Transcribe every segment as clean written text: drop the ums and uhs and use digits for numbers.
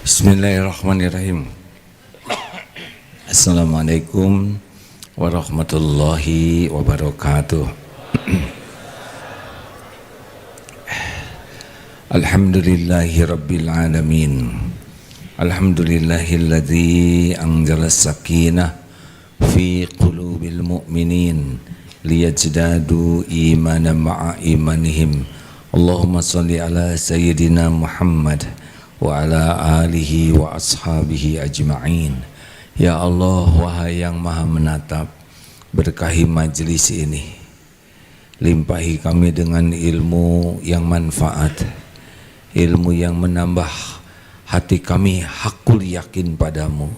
Bismillahirrahmanirrahim. Assalamualaikum warahmatullahi wabarakatuh. Alhamdulillahi rabbil alamin. Alhamdulillahilladzi anzala sakinah fi qulubil mu'minin liyajdadu imanan ma'a imanihim. Allahumma salli ala sayyidina Muhammad wa ala alihi wa ashabihi ajma'in. Ya Allah, wahai yang maha menatap, berkahi majlis ini, limpahi kami dengan ilmu yang manfaat, ilmu yang menambah hati kami hakul yakin padamu,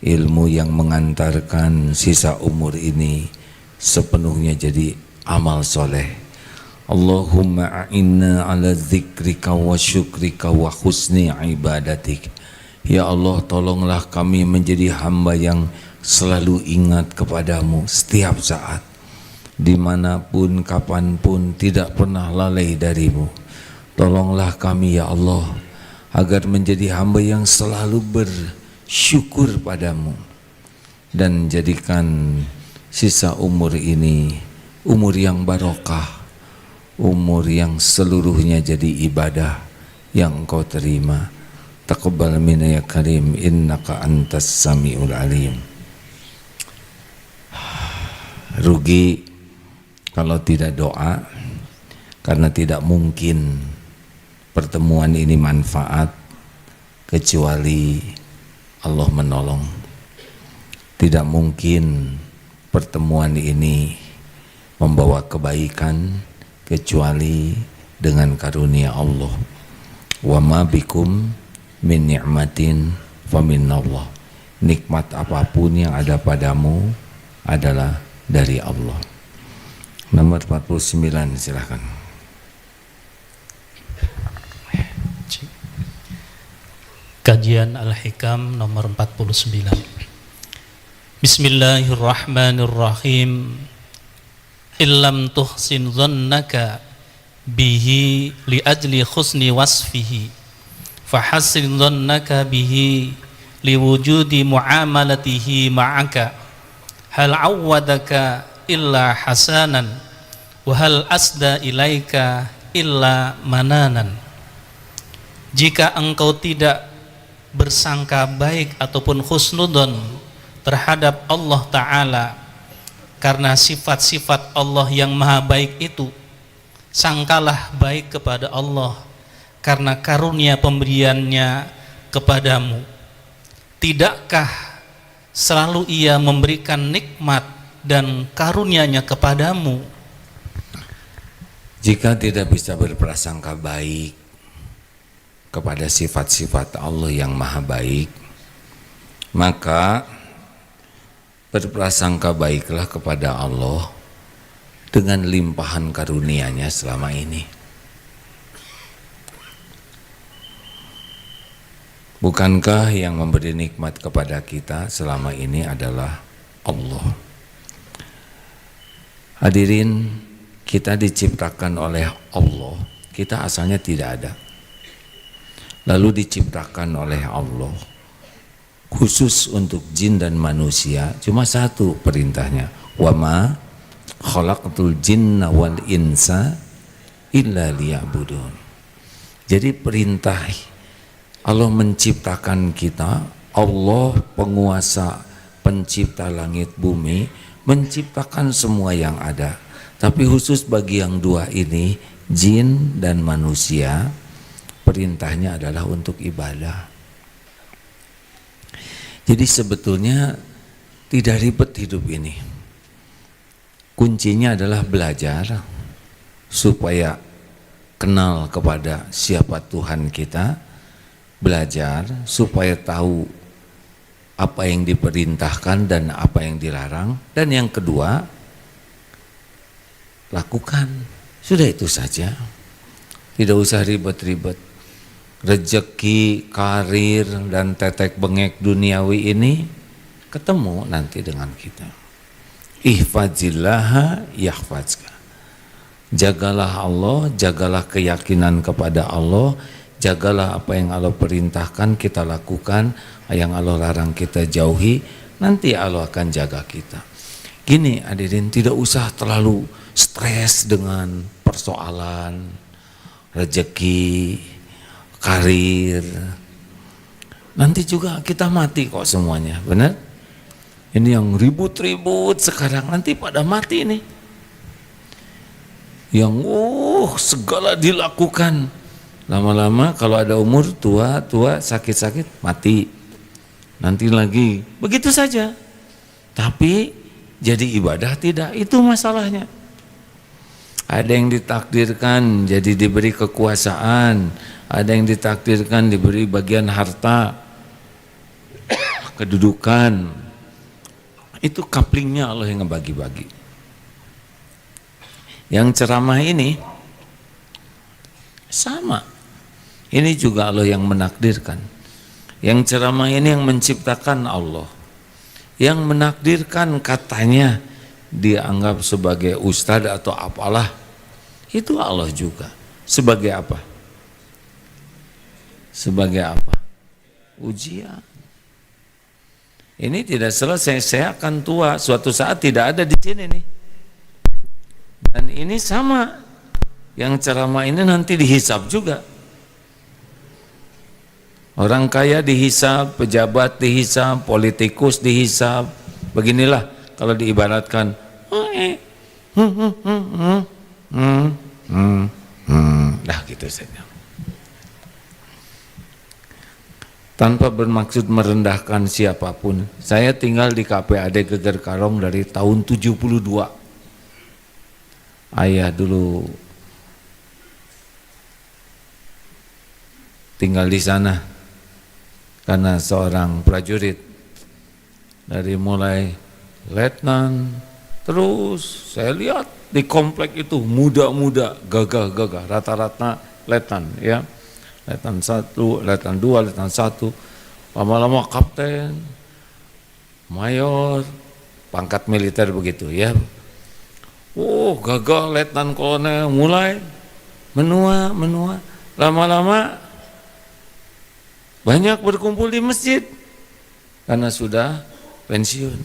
ilmu yang mengantarkan sisa umur ini sepenuhnya jadi amal soleh. Allahumma a'inna ala dzikrika wa syukrika wa husni ibadatik. Ya Allah, tolonglah kami menjadi hamba yang selalu ingat kepadamu setiap saat, dimanapun, kapanpun, tidak pernah lalai darimu. Tolonglah kami ya Allah, agar menjadi hamba yang selalu bersyukur padamu, dan jadikan sisa umur ini umur yang barokah, umur yang seluruhnya jadi ibadah yang Engkau terima. Taqabbal minna ya karim, innaka antas samiul alim. Rugi kalau tidak doa, karena tidak mungkin pertemuan ini manfaat kecuali Allah menolong. Tidak mungkin pertemuan ini membawa kebaikan kecuali dengan karunia Allah. Wa ma bikum min ni'matin fa minallah. Nikmat apapun yang ada padamu adalah dari Allah. Nomor 49, silakan. Kajian Al-Hikam nomor 49. Bismillahirrahmanirrahim. Illam tuhsin dhannaka bihi li ajli khusni wasfihi fahassin dhannaka bihi li wujudi muamalatihi ma'aka hal awwadaka illa hasanan wa hal asda ilaika illa mananan. Jika engkau tidak bersangka baik ataupun husnudon terhadap Allah Ta'ala, karena sifat-sifat Allah yang maha baik itu, sangkalah baik kepada Allah karena karunia pemberiannya kepadamu. Tidakkah selalu Ia memberikan nikmat dan karunia-Nya kepadamu? Jika tidak bisa berprasangka baik kepada sifat-sifat Allah yang maha baik, maka berprasangka baiklah kepada Allah dengan limpahan karunia-Nya selama ini. Bukankah yang memberi nikmat kepada kita selama ini adalah Allah? Hadirin, kita diciptakan oleh Allah. Kita asalnya tidak ada, lalu diciptakan oleh Allah khusus untuk jin dan manusia. Cuma satu perintahnya, wa ma khalaqtul jinna wal insa illa liya'budun. Jadi perintah Allah menciptakan kita, Allah penguasa pencipta langit bumi, menciptakan semua yang ada. Tapi khusus bagi yang dua ini, jin dan manusia, perintahnya adalah untuk ibadah. Jadi sebetulnya tidak ribet hidup ini. Kuncinya adalah belajar supaya kenal kepada siapa Tuhan kita, belajar supaya tahu apa yang diperintahkan dan apa yang dilarang, dan yang kedua, lakukan. Sudah itu saja, tidak usah ribet-ribet. Rezeki, karir, dan tetek bengek duniawi ini ketemu nanti dengan kita. Ihfazillaha yahfazka. Jagalah Allah, jagalah keyakinan kepada Allah, Jagalah apa yang Allah perintahkan kita lakukan, yang Allah larang kita jauhi, nanti Allah akan jaga kita. Gini hadirin, tidak usah terlalu stres dengan persoalan rezeki, karir. Nanti juga kita mati kok semuanya, benar? Ini yang ribut-ribut sekarang nanti pada mati nih. Yang segala dilakukan, lama-lama kalau ada umur tua sakit-sakit mati. Nanti lagi begitu saja. Tapi jadi ibadah tidak, itu masalahnya. Ada yang ditakdirkan jadi diberi kekuasaan, ada yang ditakdirkan diberi bagian harta, kedudukan. Itu couplingnya Allah yang ngebagi-bagi. Yang ceramah ini sama, ini juga Allah yang menakdirkan. Yang ceramah ini yang menciptakan Allah, yang menakdirkan katanya dianggap sebagai ustadz atau apalah, itu Allah juga. Sebagai apa? Sebagai apa? Ujian. Ini tidak selesai, saya akan tua suatu saat, tidak ada di sini nih. Dan ini sama, yang ceramah ini nanti dihisab juga. Orang kaya dihisab, pejabat dihisab, politikus dihisab. Beginilah kalau diibaratkan. Nah gitu saja. Tanpa bermaksud merendahkan siapapun, saya tinggal di KPAD Geger Kalong dari tahun 72. Ayah dulu tinggal di sana karena seorang prajurit. Dari mulai letnan, terus saya lihat di komplek itu muda-muda, gagah-gagah, rata-rata letnan ya. Letnan 1, letnan 2, letnan 1, lama-lama kapten, mayor, pangkat militer begitu ya. Gagah letnan kolonel, mulai menua, lama-lama banyak berkumpul di masjid karena sudah pensiun.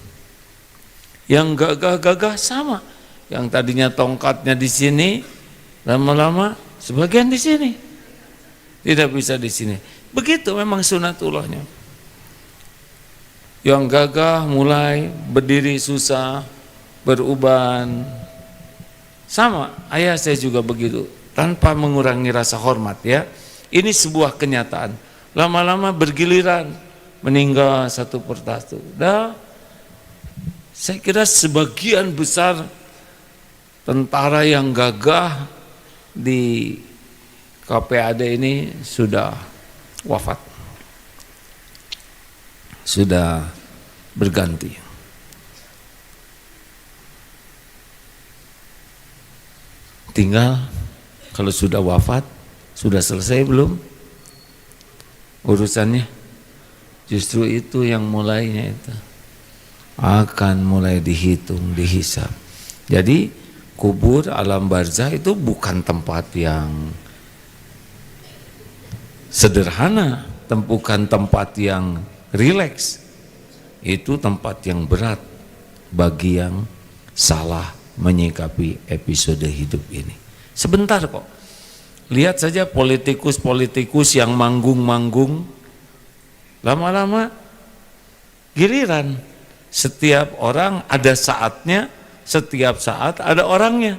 Yang gagah-gagah sama, yang tadinya tongkatnya di sini, lama-lama sebagian di sini. Tidak bisa di sini. Begitu memang sunatullahnya. Yang gagah mulai berdiri susah, beruban. Sama, ayah saya juga begitu, tanpa mengurangi rasa hormat ya. Ini sebuah kenyataan. Lama-lama bergiliran meninggal satu persatu. Saya kira sebagian besar tentara yang gagah di KPAD ini sudah wafat, sudah berganti. Tinggal kalau sudah wafat, sudah selesai belum urusannya? Justru itu yang mulainya itu akan mulai dihitung, dihisab. Jadi kubur, alam barzah itu bukan tempat yang sederhana, bukan tempat yang rileks. Itu tempat yang berat bagi yang salah menyikapi episode hidup ini. Sebentar kok. Lihat saja politikus-politikus yang manggung-manggung, lama-lama giliran. Setiap orang ada saatnya, setiap saat ada orangnya.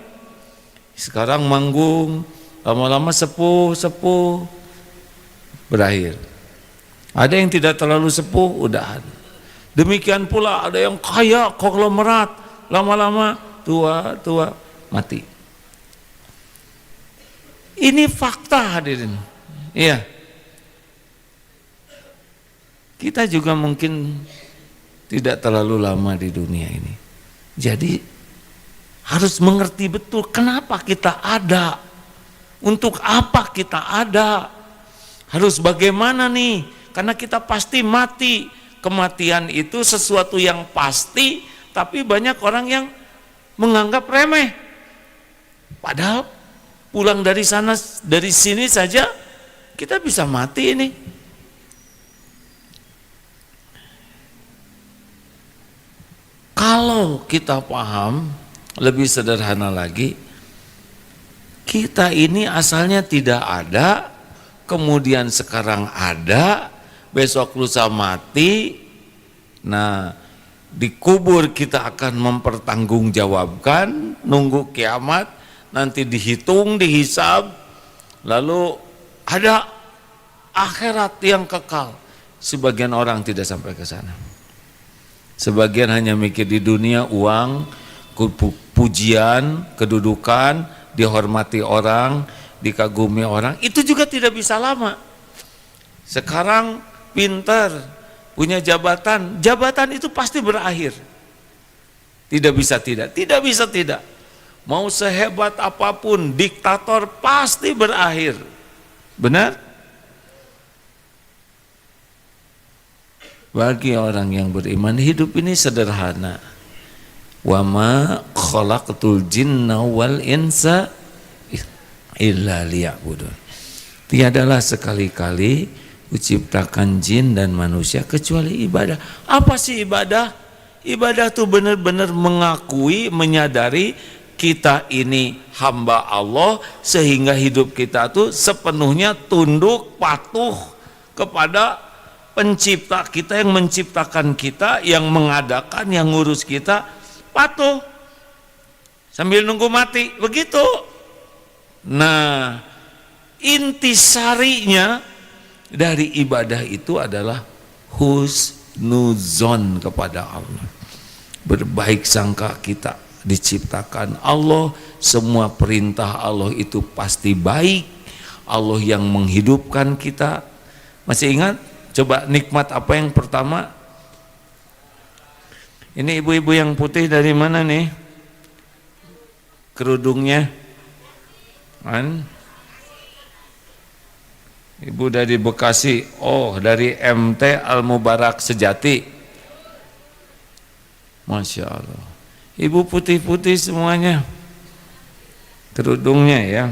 Sekarang manggung, lama-lama sepuh, berakhir. Ada yang tidak terlalu sepuh, udahan. Demikian pula ada yang kaya, konglomerat, lama-lama tua, mati. Ini fakta hadirin. Iya. Kita juga mungkin tidak terlalu lama di dunia ini. Jadi harus mengerti betul kenapa kita ada. Untuk apa kita ada. Harus bagaimana nih? Karena kita pasti mati. Kematian itu sesuatu yang pasti, tapi banyak orang yang menganggap remeh. Padahal pulang dari sana, dari sini saja kita bisa mati ini. Kalau kita paham lebih sederhana lagi, kita ini asalnya tidak ada, kemudian sekarang ada, besok lusa mati. Nah, dikubur kita akan mempertanggungjawabkan, nunggu kiamat, nanti dihitung, dihisab, lalu ada akhirat yang kekal. Sebagian orang tidak sampai ke sana. Sebagian hanya mikir di dunia, uang, pujian, kedudukan, dihormati orang, dikagumi orang. Itu juga tidak bisa lama. Sekarang pintar, punya jabatan, jabatan itu pasti berakhir. Tidak bisa tidak, tidak bisa tidak. Mau sehebat apapun, diktator pasti berakhir. Benar? Bagi orang yang beriman, hidup ini sederhana. Wa ma khalaqtul jinna wal insa illa liya'budun. Tiadalah sekali-kali kuciptakan jin dan manusia kecuali ibadah. Apa sih ibadah? Ibadah itu benar-benar mengakui, menyadari kita ini hamba Allah, sehingga hidup kita tuh sepenuhnya tunduk, patuh kepada pencipta kita, yang menciptakan kita, yang mengadakan, yang ngurus kita, patuh sambil nunggu mati, begitu. Nah, intisarinya dari ibadah itu adalah husnuzon kepada Allah, berbaik sangka kita diciptakan Allah, semua perintah Allah itu pasti baik, Allah yang menghidupkan kita. Masih ingat? Coba nikmat apa yang pertama? Ini ibu-ibu yang putih dari mana nih? Kerudungnya? Kan? Ibu dari Bekasi. Oh, dari MT Al Mubarak Sejati. Masya Allah. Ibu putih-putih semuanya. Kerudungnya ya.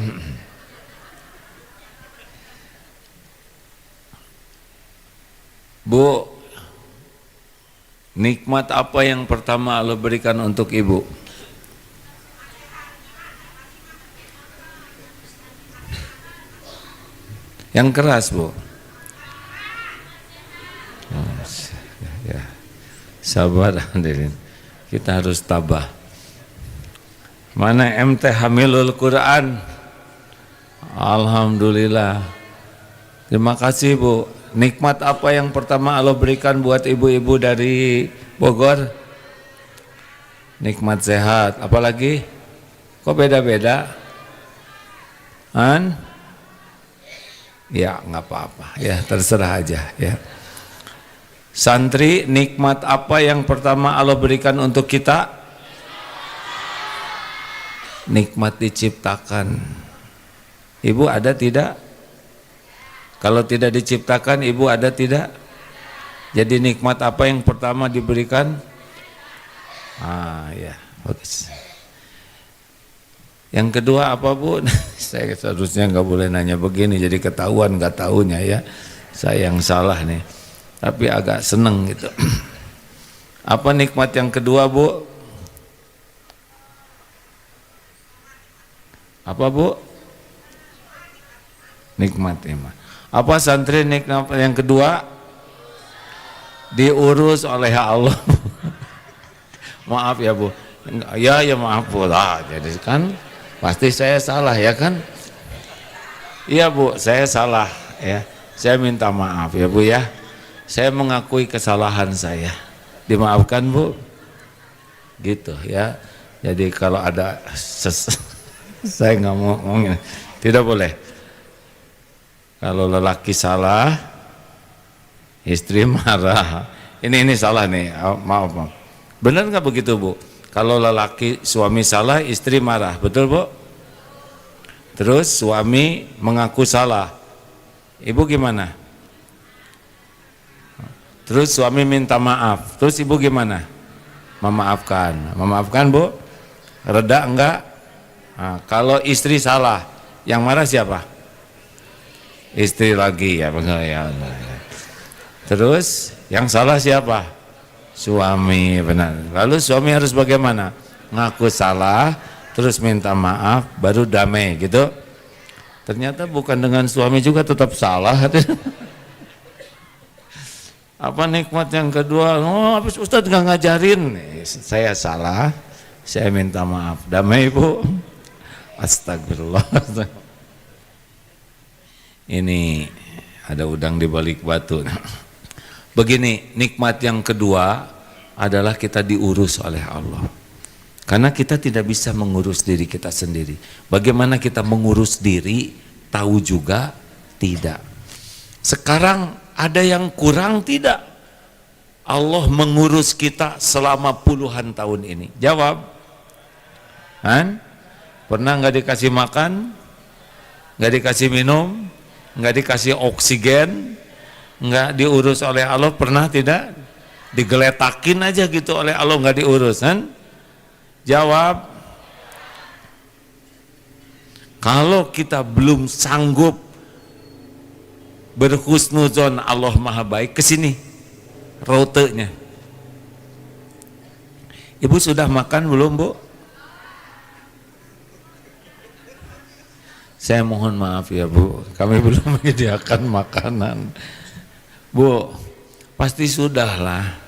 Bu, nikmat apa yang pertama Allah berikan untuk ibu? Yang keras, Bu. Oh, ya. Sabar hadirin. Kita harus tabah. Mana MT Hamilul Quran? Alhamdulillah. Terima kasih, Bu. Nikmat apa yang pertama Allah berikan buat ibu-ibu dari Bogor? Nikmat sehat. Apalagi? Kok beda-beda? Ya nggak apa-apa. Ya terserah aja. Ya. Santri, nikmat apa yang pertama Allah berikan untuk kita? Nikmat diciptakan. Ibu ada tidak? Kalau tidak diciptakan, ibu ada tidak? Jadi nikmat apa yang pertama diberikan? Ya, bagus. Yang kedua apa, Bu? Saya seharusnya nggak boleh nanya begini, jadi ketahuan nggak tahunya ya. Saya yang salah nih. Tapi agak seneng gitu. Apa nikmat yang kedua, Bu? Apa, Bu? Nikmat iman. Apa santri nikmat yang kedua? Diurus oleh Allah. Maaf ya, Bu. Ya maaf, Bu. Jadi kan pasti saya salah ya kan? Iya, Bu, saya salah ya. Saya minta maaf ya, Bu ya. Saya mengakui kesalahan saya. Dimaafkan, Bu. Gitu ya. Jadi kalau ada saya nggak mau ngomongin. Tidak boleh. Kalau lelaki salah, istri marah. Ini salah nih, maaf. Benar nggak begitu, Bu? Kalau lelaki suami salah, istri marah, betul, Bu? Terus suami mengaku salah, ibu gimana? Terus suami minta maaf, terus ibu gimana? Memaafkan, Bu? Reda enggak? Nah, kalau istri salah, yang marah siapa? Istri lagi ya, ya. Terus yang salah siapa? Suami, benar. Lalu suami harus bagaimana? Ngaku salah, terus minta maaf, baru damai gitu. Ternyata bukan dengan suami juga tetap salah. Apa nikmat yang kedua? Oh, habis Ustadz nggak ngajarin. Saya salah, saya minta maaf. Damai Bu. Astagfirullah. Ini ada udang di balik batu. Begini, nikmat yang kedua adalah kita diurus oleh Allah. Karena kita tidak bisa mengurus diri kita sendiri. Bagaimana kita mengurus diri, tahu juga tidak. Sekarang ada yang kurang tidak? Allah mengurus kita selama puluhan tahun ini. Jawab. Han? Pernah nggak dikasih makan? Nggak dikasih minum? Nggak dikasih oksigen? Nggak diurus oleh Allah? Pernah tidak? Digeletakin aja gitu oleh Allah, nggak diurus, kan? Jawab. Kalau kita belum sanggup berhusnuzon Allah Maha Baik, kesini rutenya. Ibu sudah makan belum Bu? Saya mohon maaf ya Bu, kami belum menyediakan makanan. Bu, pasti sudahlah.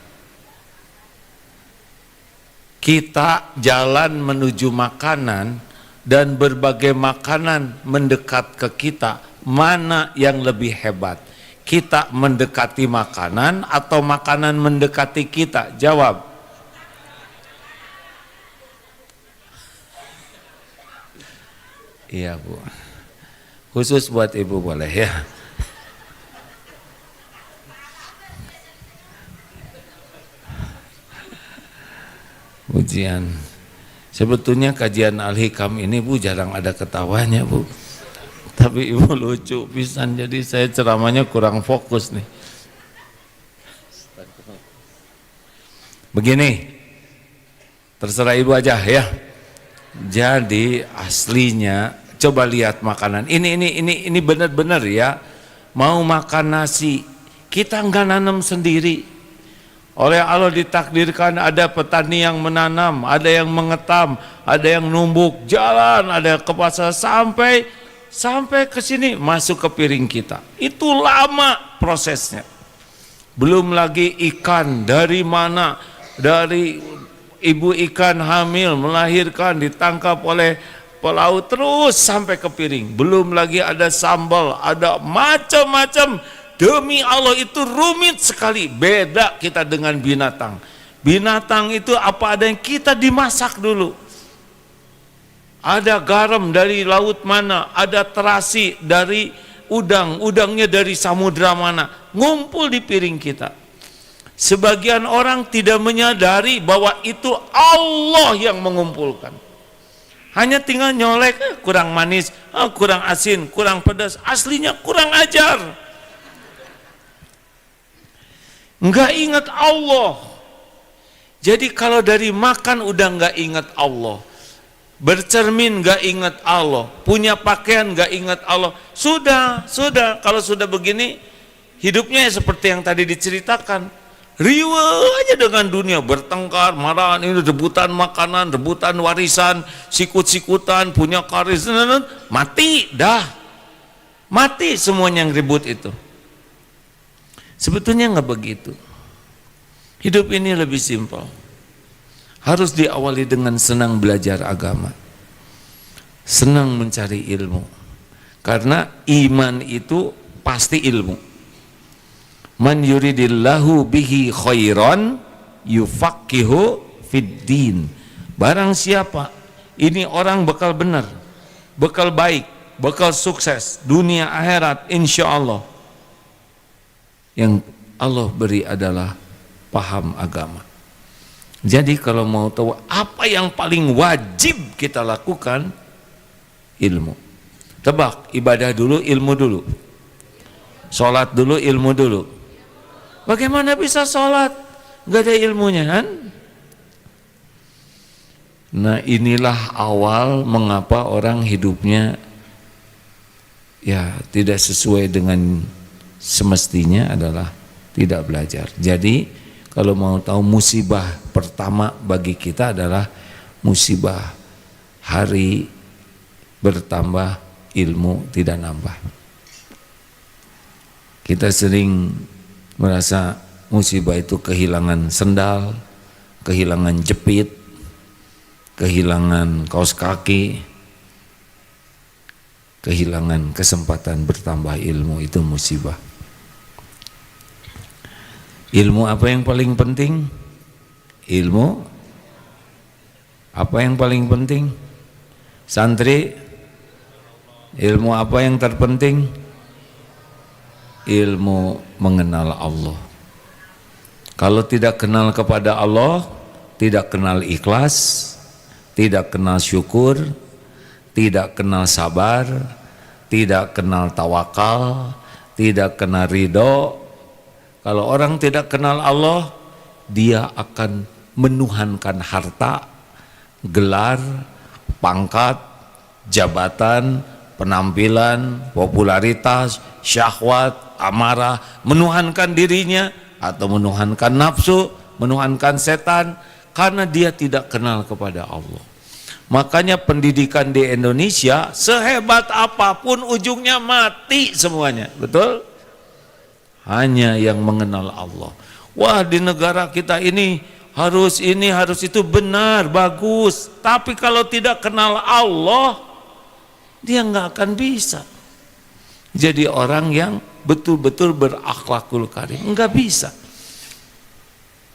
Kita jalan menuju makanan dan berbagai makanan mendekat ke kita, mana yang lebih hebat? Kita mendekati makanan atau makanan mendekati kita? Jawab. Iya Bu, khusus buat Ibu boleh ya. Ujian. Sebetulnya kajian Al-Hikam ini Bu jarang ada ketawanya Bu. Tapi Ibu lucu pisan, jadi saya ceramahnya kurang fokus nih. Begini, terserah Ibu aja ya. Jadi aslinya coba lihat makanan. Ini benar-benar ya. Mau makan nasi, kita nggak nanam sendiri. Oleh Allah ditakdirkan ada petani yang menanam, ada yang mengetam, ada yang numbuk jalan, ada ke pasar sampai ke sini masuk ke piring kita. Itu lama prosesnya. Belum lagi ikan dari mana, dari ibu ikan hamil melahirkan, ditangkap oleh pelaut terus sampai ke piring. Belum lagi ada sambal, ada macam-macam. Demi Allah itu rumit sekali. Beda kita dengan binatang. Binatang itu apa ada yang kita dimasak dulu. Ada garam dari laut mana, ada terasi dari udangnya dari samudra mana, ngumpul di piring kita. Sebagian orang tidak menyadari bahwa itu Allah yang mengumpulkan. Hanya tinggal nyolek, kurang manis, kurang asin, kurang pedas, aslinya kurang ajar. Enggak ingat Allah. Jadi kalau dari makan udah enggak ingat Allah, bercermin enggak ingat Allah, punya pakaian enggak ingat Allah, sudah kalau sudah begini hidupnya seperti yang tadi diceritakan, riwe aja dengan dunia, bertengkar, marah, ini rebutan makanan, rebutan warisan, sikut-sikutan, punya karis, mati dah, mati semuanya yang ribut itu. Sebetulnya nggak begitu. Hidup ini lebih simpel. Harus diawali dengan senang belajar agama, senang mencari ilmu. Karena iman itu pasti ilmu. Man yuridillahu bihi khairan yufaqihu fid din. Barang siapa ini orang bakal benar, bakal baik, bakal sukses dunia akhirat insyaallah. Yang Allah beri adalah paham agama. Jadi kalau mau tahu apa yang paling wajib kita lakukan, ilmu. Tebak, ibadah dulu, ilmu dulu. Sholat dulu, ilmu dulu. Bagaimana bisa sholat? Gak ada ilmunya kan? Nah inilah awal mengapa orang hidupnya ya tidak sesuai dengan semestinya adalah tidak belajar. Jadi kalau mau tahu musibah pertama bagi kita adalah musibah hari bertambah ilmu tidak nambah. Kita sering merasa musibah itu kehilangan sendal, kehilangan jepit, kehilangan kaos kaki, kehilangan kesempatan bertambah ilmu, itu musibah. Ilmu apa yang paling penting? Ilmu apa yang paling penting? Santri, ilmu apa yang terpenting? Ilmu mengenal Allah. Kalau tidak kenal kepada Allah, tidak kenal ikhlas, tidak kenal syukur, tidak kenal sabar, tidak kenal tawakal, tidak kenal ridho. Kalau orang tidak kenal Allah, dia akan menuhankan harta, gelar, pangkat, jabatan, penampilan, popularitas, syahwat, amarah, menuhankan dirinya atau menuhankan nafsu, menuhankan setan, karena dia tidak kenal kepada Allah. Makanya pendidikan di Indonesia sehebat apapun ujungnya mati semuanya, betul? Hanya yang mengenal Allah. Wah, di negara kita ini harus itu, benar, bagus. Tapi kalau tidak kenal Allah, dia nggak akan bisa jadi orang yang betul-betul berakhlakul karim. Nggak bisa.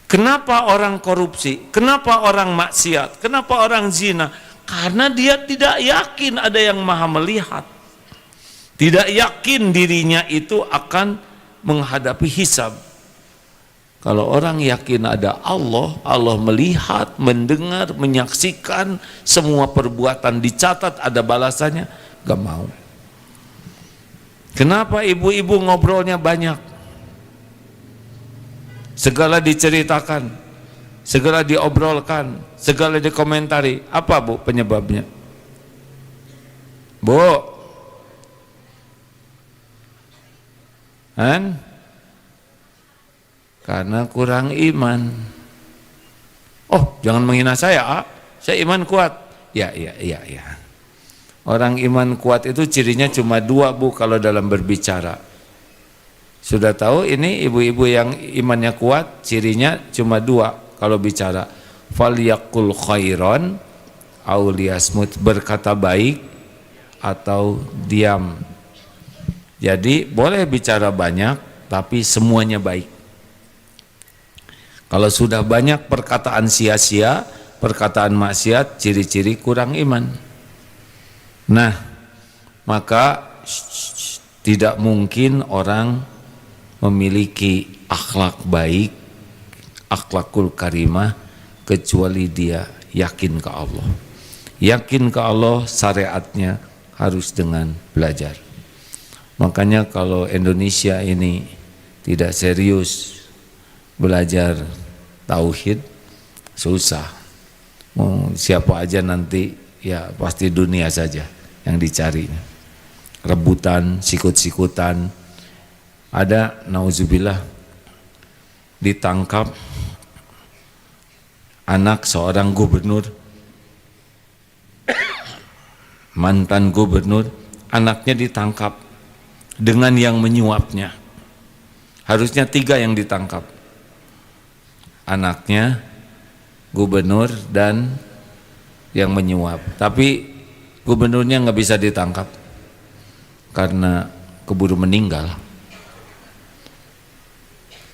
Kenapa orang korupsi? Kenapa orang maksiat? Kenapa orang zina? Karena dia tidak yakin ada yang maha melihat. Tidak yakin dirinya itu akan menghadapi hisab. Kalau orang yakin ada Allah, Allah melihat, mendengar, menyaksikan, semua perbuatan dicatat, ada balasannya, gak mau. Kenapa ibu-ibu ngobrolnya banyak? Segala diceritakan, segala diobrolkan, segala dikomentari. Apa Bu penyebabnya? Bu? Karena kurang iman. Oh, jangan menghina saya, saya iman kuat. Ya. Orang iman kuat itu cirinya cuma dua Bu kalau dalam berbicara. Sudah tahu ini ibu-ibu yang imannya kuat, cirinya cuma dua kalau bicara. Falyaqul khairan aw liyasmut, berkata baik atau diam. Jadi boleh bicara banyak tapi semuanya baik. Kalau sudah banyak perkataan sia-sia, perkataan maksiat, ciri-ciri kurang iman. Nah, maka tidak mungkin orang memiliki akhlak baik, akhlakul karimah, kecuali dia yakin ke Allah. Yakin ke Allah, syariatnya harus dengan belajar. Makanya kalau Indonesia ini tidak serius belajar tauhid, susah. Siapa aja nanti, ya pasti dunia saja yang dicari. Rebutan, sikut-sikutan. Ada, nauzubillah, ditangkap anak seorang gubernur, mantan gubernur, anaknya ditangkap dengan yang menyuapnya. Harusnya 3 yang ditangkap, anaknya, gubernur, dan yang menyuap. Tapi gubernurnya nggak bisa ditangkap karena keburu meninggal.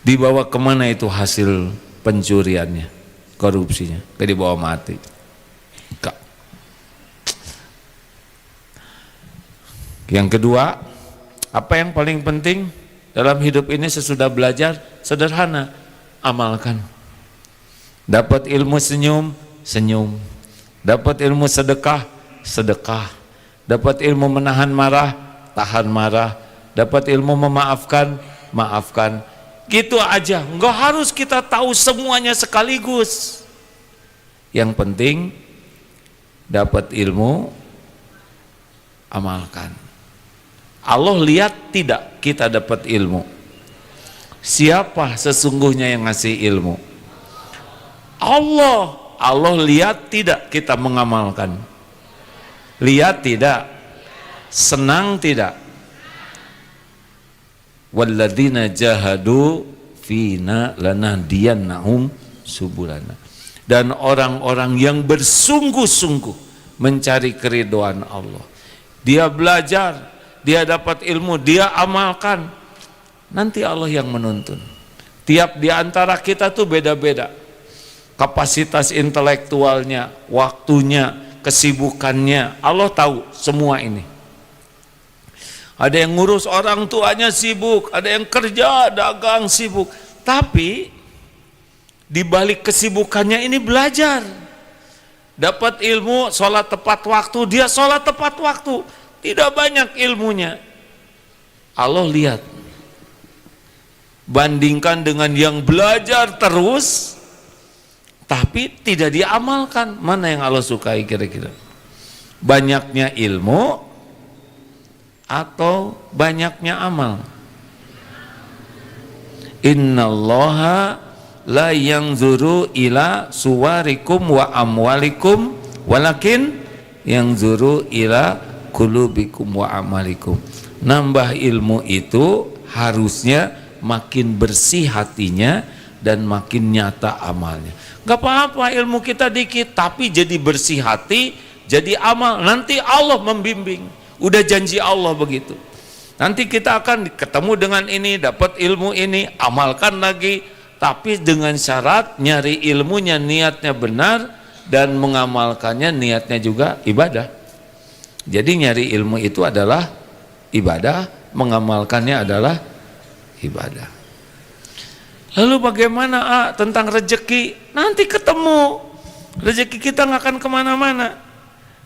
Dibawa kemana itu hasil pencuriannya, korupsinya? Dibawa mati. Yang kedua, apa yang paling penting dalam hidup ini sesudah belajar? Sederhana, amalkan. Dapat ilmu senyum, senyum. Dapat ilmu sedekah, sedekah. Dapat ilmu menahan marah, tahan marah. Dapat ilmu memaafkan, maafkan. Gitu aja, nggak harus kita tahu semuanya sekaligus. Yang penting dapat ilmu, amalkan. Allah lihat tidak kita dapat ilmu? Siapa sesungguhnya yang ngasih ilmu? Allah. Allah lihat tidak kita mengamalkan? Lihat tidak? Senang tidak? Walladzina jahadu fina lanahdiyannahum subulana. Dan orang-orang yang bersungguh-sungguh mencari keridhaan Allah, dia belajar, dia dapat ilmu, dia amalkan, nanti Allah yang menuntun. Tiap di antara kita tuh beda-beda kapasitas intelektualnya, waktunya, kesibukannya. Allah tahu semua ini. Ada yang ngurus orang tuanya sibuk, ada yang kerja, dagang sibuk. Tapi di balik kesibukannya ini belajar. Dapat ilmu, sholat tepat waktu, dia sholat tepat waktu. Tidak banyak ilmunya. Allah lihat. Bandingkan dengan yang belajar terus, tapi tidak diamalkan. Mana yang Allah sukai kira-kira? Banyaknya ilmu atau banyaknya amal? Innallaha la yanzuru ila suwarikum wa amwalikum walakin yanzuru ila qulubikum wa amalikum. Nambah ilmu itu harusnya makin bersih hatinya dan makin nyata amalnya. Gak apa-apa ilmu kita dikit, tapi jadi bersih hati, jadi amal. Nanti Allah membimbing. Udah janji Allah begitu. Nanti kita akan ketemu dengan ini, dapat ilmu ini, amalkan lagi. Tapi dengan syarat nyari ilmunya niatnya benar dan mengamalkannya niatnya juga ibadah. Jadi nyari ilmu itu adalah ibadah, mengamalkannya adalah ibadah. Lalu bagaimana tentang rezeki? Nanti ketemu. Rezeki kita nggak akan kemana-mana,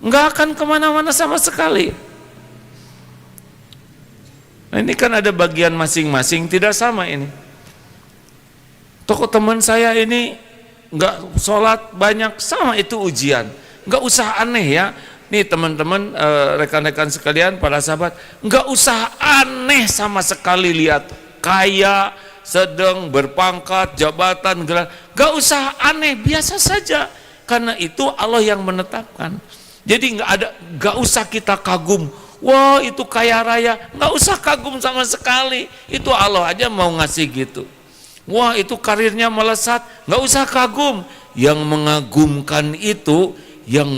nggak akan kemana-mana sama sekali. Nah, ini kan ada bagian masing-masing, tidak sama ini. Toko teman saya ini nggak sholat banyak, sama itu ujian. Nggak usah aneh ya. Nih teman-teman, rekan-rekan sekalian, para sahabat, nggak usah aneh sama sekali lihat kaya, sedang, berpangkat, jabatan, gelar. Nggak usah aneh, biasa saja. Karena itu Allah yang menetapkan. Jadi nggak usah kita kagum. Wah itu kaya raya, nggak usah kagum sama sekali. Itu Allah aja mau ngasih gitu. Wah itu karirnya melesat, nggak usah kagum. Yang mengagumkan itu yang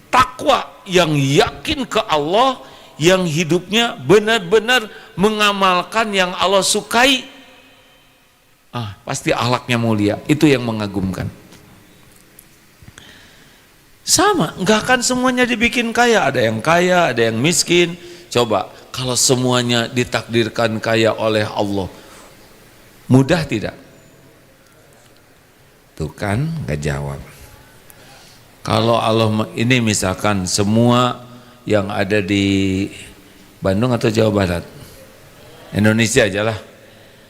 takwa, yang yakin ke Allah, yang hidupnya benar-benar mengamalkan yang Allah sukai. Pasti akhlaknya mulia, itu yang mengagumkan. Sama, nggak akan semuanya dibikin kaya. Ada yang kaya, ada yang miskin. Coba kalau semuanya ditakdirkan kaya oleh Allah, mudah tidak? Tuh kan nggak jawab. Kalau Allah ini misalkan semua yang ada di Bandung atau Jawa Barat, Indonesia aja lah,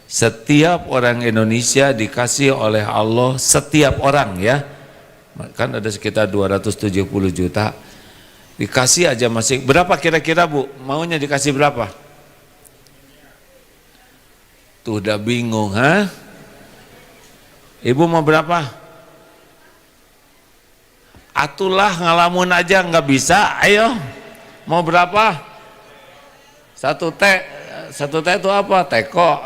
setiap orang Indonesia dikasih oleh Allah, setiap orang ya, kan ada sekitar 270 juta, dikasih aja masing, berapa kira-kira Bu? Maunya dikasih berapa? Tuh udah bingung, ha? Ibu mau berapa? Atulah ngalamun aja nggak bisa, ayo. Mau berapa? Satu teh itu apa? Teko,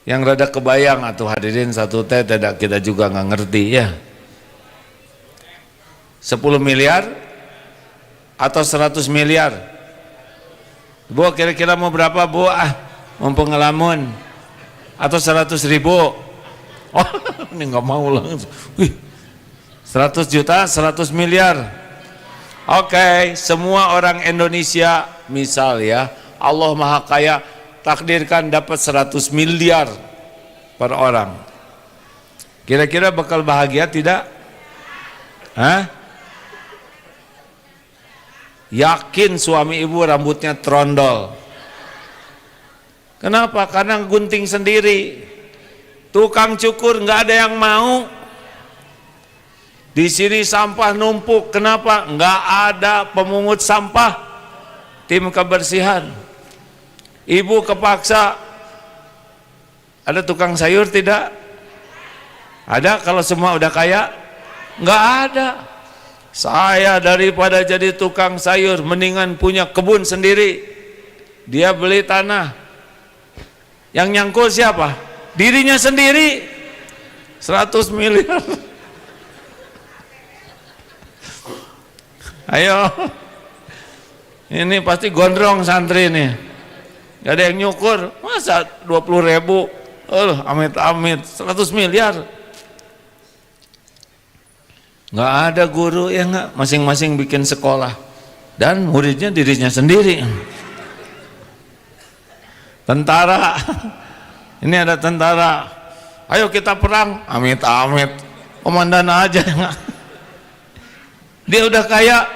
Yang rada kebayang atuh hadirin, satu teh tidak, kita juga nggak ngerti ya. 10 miliar atau 100 miliar? Bu kira-kira mau berapa Bu? Mumpung ngelamun. Atau 100 ribu? Oh ini nggak mau langsung. 100 juta, 100 miliar. Oke, semua orang Indonesia misal ya, Allah Maha Kaya takdirkan dapat 100 miliar per orang. Kira-kira bakal bahagia tidak? Hah? Yakin suami ibu rambutnya trondol. Kenapa? Karena gunting sendiri. Tukang cukur nggak ada yang mau. Di sini sampah numpuk. Kenapa? Nggak ada pemungut sampah. tim kebersihan. Ibu kepaksa, ada tukang sayur tidak? Ada kalau semua udah kaya? Nggak ada. Saya daripada jadi tukang sayur mendingan punya kebun sendiri. Dia beli tanah. Yang nyangkul siapa? Dirinya sendiri. 100 miliar. Ayo. Ini pasti gondrong santri nih. Gak ada yang nyukur, masa 20.000, amit-amit 100 miliar. Gak ada guru ya nggak, masing-masing bikin sekolah dan muridnya dirinya sendiri. Tentara, ini ada tentara, ayo kita perang, amit-amit, komandan aja. Dia udah kaya,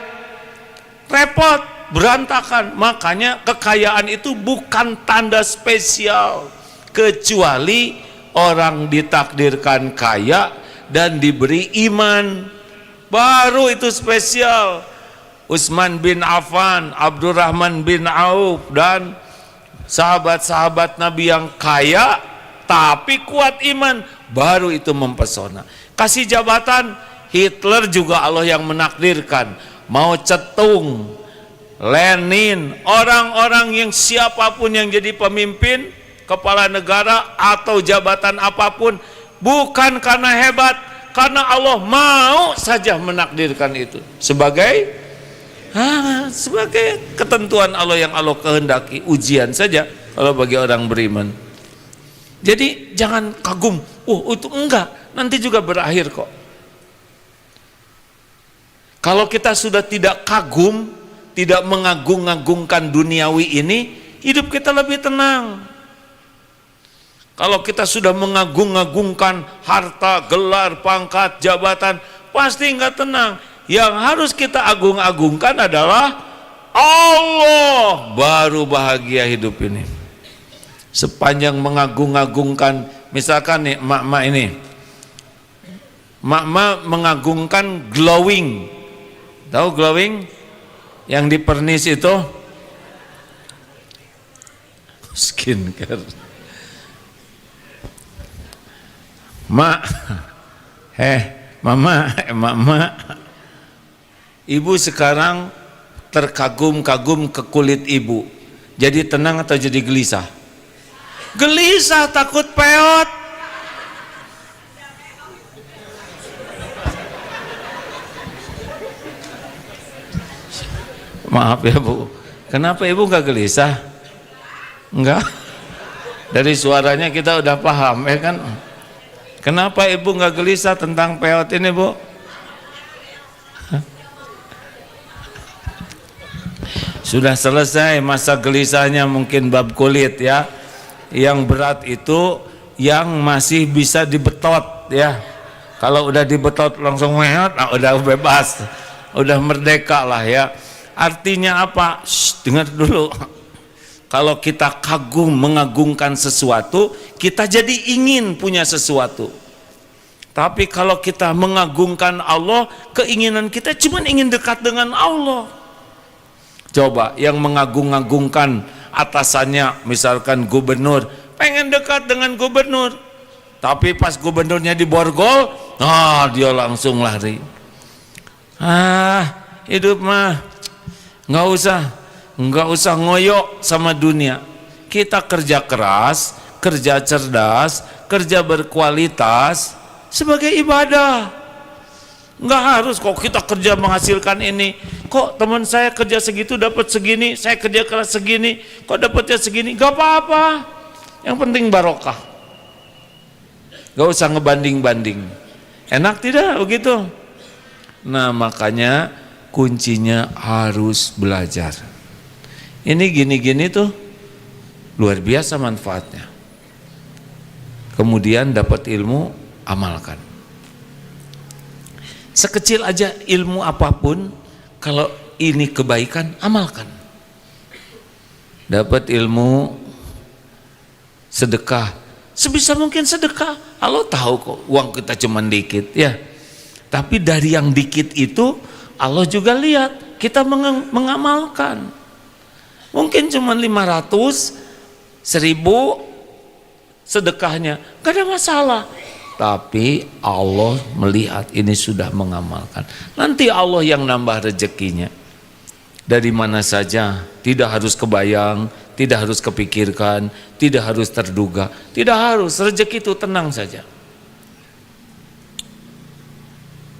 repot. Berantakan. Makanya kekayaan itu bukan tanda spesial, kecuali orang ditakdirkan kaya dan diberi iman, baru itu spesial. Utsman bin Affan, Abdurrahman bin Auf, dan sahabat-sahabat Nabi yang kaya tapi kuat iman, baru itu mempesona. Kasih jabatan, Hitler juga Allah yang menakdirkan. Mau cetung, Lenin, orang-orang yang siapapun yang jadi pemimpin, kepala negara atau jabatan apapun, bukan karena hebat, karena Allah mau saja menakdirkan itu sebagai ketentuan Allah yang Allah kehendaki, ujian saja kalau bagi orang beriman. Jadi jangan kagum, itu enggak, nanti juga berakhir kok. Kalau kita sudah tidak kagum, tidak mengagung-agungkan duniawi ini, hidup kita lebih tenang. Kalau kita sudah mengagung-agungkan harta, gelar, pangkat, jabatan, pasti enggak tenang. Yang harus kita agung-agungkan adalah Allah, baru bahagia hidup ini. Sepanjang mengagung-agungkan, misalkan nih emak-emak ini, emak-emak mengagungkan glowing. Tahu glowing? Yang di pernis itu skincare. Mak, mama, mama, ibu sekarang terkagum-kagum ke kulit ibu. Jadi tenang atau jadi gelisah? Gelisah, takut peot. Maaf ya Bu, kenapa ibu nggak gelisah? Enggak? Dari suaranya kita udah paham ya kan? Kenapa ibu nggak gelisah tentang peot ini Bu? Sudah selesai masa gelisahnya, mungkin bab kulit ya. Yang berat itu yang masih bisa dibetot ya. Kalau udah dibetot langsung meot, udah bebas, udah merdeka lah ya. Artinya apa? Dengar dulu. Kalau kita kagum mengagungkan sesuatu, kita jadi ingin punya sesuatu. Tapi kalau kita mengagungkan Allah, keinginan kita cuma ingin dekat dengan Allah. Coba yang mengagung-agungkan atasannya, misalkan gubernur, pengen dekat dengan gubernur. Tapi pas gubernurnya diborgol, dia langsung lari. Hidup mah nggak usah ngoyok sama dunia. Kita kerja keras, kerja cerdas, kerja berkualitas sebagai ibadah. Nggak harus kok kita kerja menghasilkan ini. Kok teman saya kerja segitu dapat segini, saya kerja keras segini, kok dapatnya segini? Gak apa-apa. Yang penting barokah. Gak usah ngebanding-banding. Enak tidak begitu? Nah makanya kuncinya harus belajar. Ini gini-gini tuh luar biasa manfaatnya. Kemudian dapat ilmu, amalkan. Sekecil aja ilmu apapun, kalau ini kebaikan, amalkan. Dapat ilmu, sedekah, sebisa mungkin sedekah. Allah tahu kok uang kita cuma dikit ya. Tapi dari yang dikit itu Allah juga lihat kita mengamalkan. Mungkin cuma 500, 1000 sedekahnya, gak ada masalah. Tapi Allah melihat ini sudah mengamalkan. Nanti Allah yang nambah rezekinya. Dari mana saja, tidak harus kebayang, tidak harus kepikirkan, tidak harus terduga, tidak harus, rezeki itu tenang saja.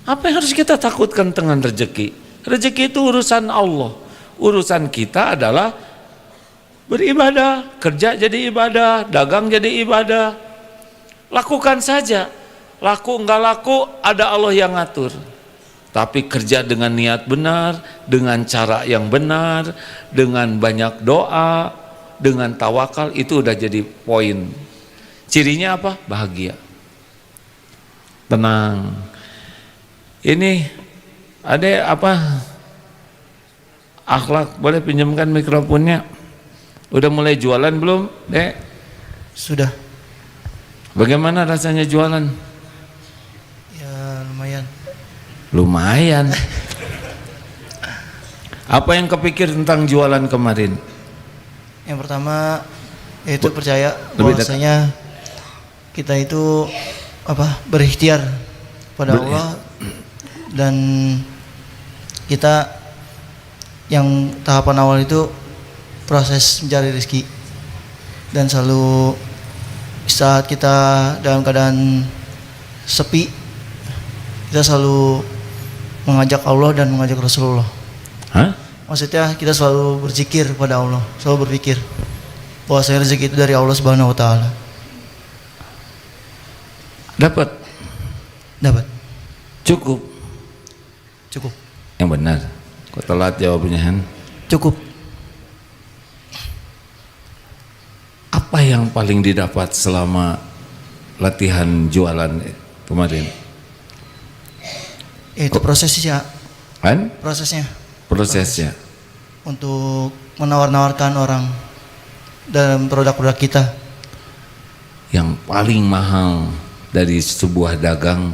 Apa yang harus kita takutkan dengan rezeki? Rezeki itu urusan Allah. Urusan kita adalah beribadah, kerja jadi ibadah, dagang jadi ibadah. Lakukan saja. Laku enggak laku ada Allah yang ngatur. Tapi kerja dengan niat benar, dengan cara yang benar, dengan banyak doa, dengan tawakal, itu udah jadi poin. Cirinya apa? Bahagia. Tenang. Ini ada apa? Akhlak, boleh pinjamkan mikrofonnya? Udah mulai jualan belum, Dek? Sudah. Bagaimana rasanya jualan? Ya lumayan. Lumayan. Apa yang kepikir tentang jualan kemarin? Yang pertama yaitu percaya lebih bahwasanya kita itu berikhtiar pada Allah, dan kita yang tahapan awal itu proses mencari rezeki, dan selalu saat kita dalam keadaan sepi, kita selalu mengajak Allah dan mengajak Rasulullah. Hah? Maksudnya kita selalu berzikir pada Allah, selalu berpikir bahwa rezeki itu dari Allah Subhanahu wa taala. Dapat? Cukup? Cukup. Yang benar. Kok telat jawabnya, Han? Cukup. Apa yang paling didapat selama latihan jualan kemarin? Itu prosesnya. Kan? Prosesnya. Untuk menawar-nawarkan orang dalam produk-produk kita. Yang paling mahal dari sebuah dagang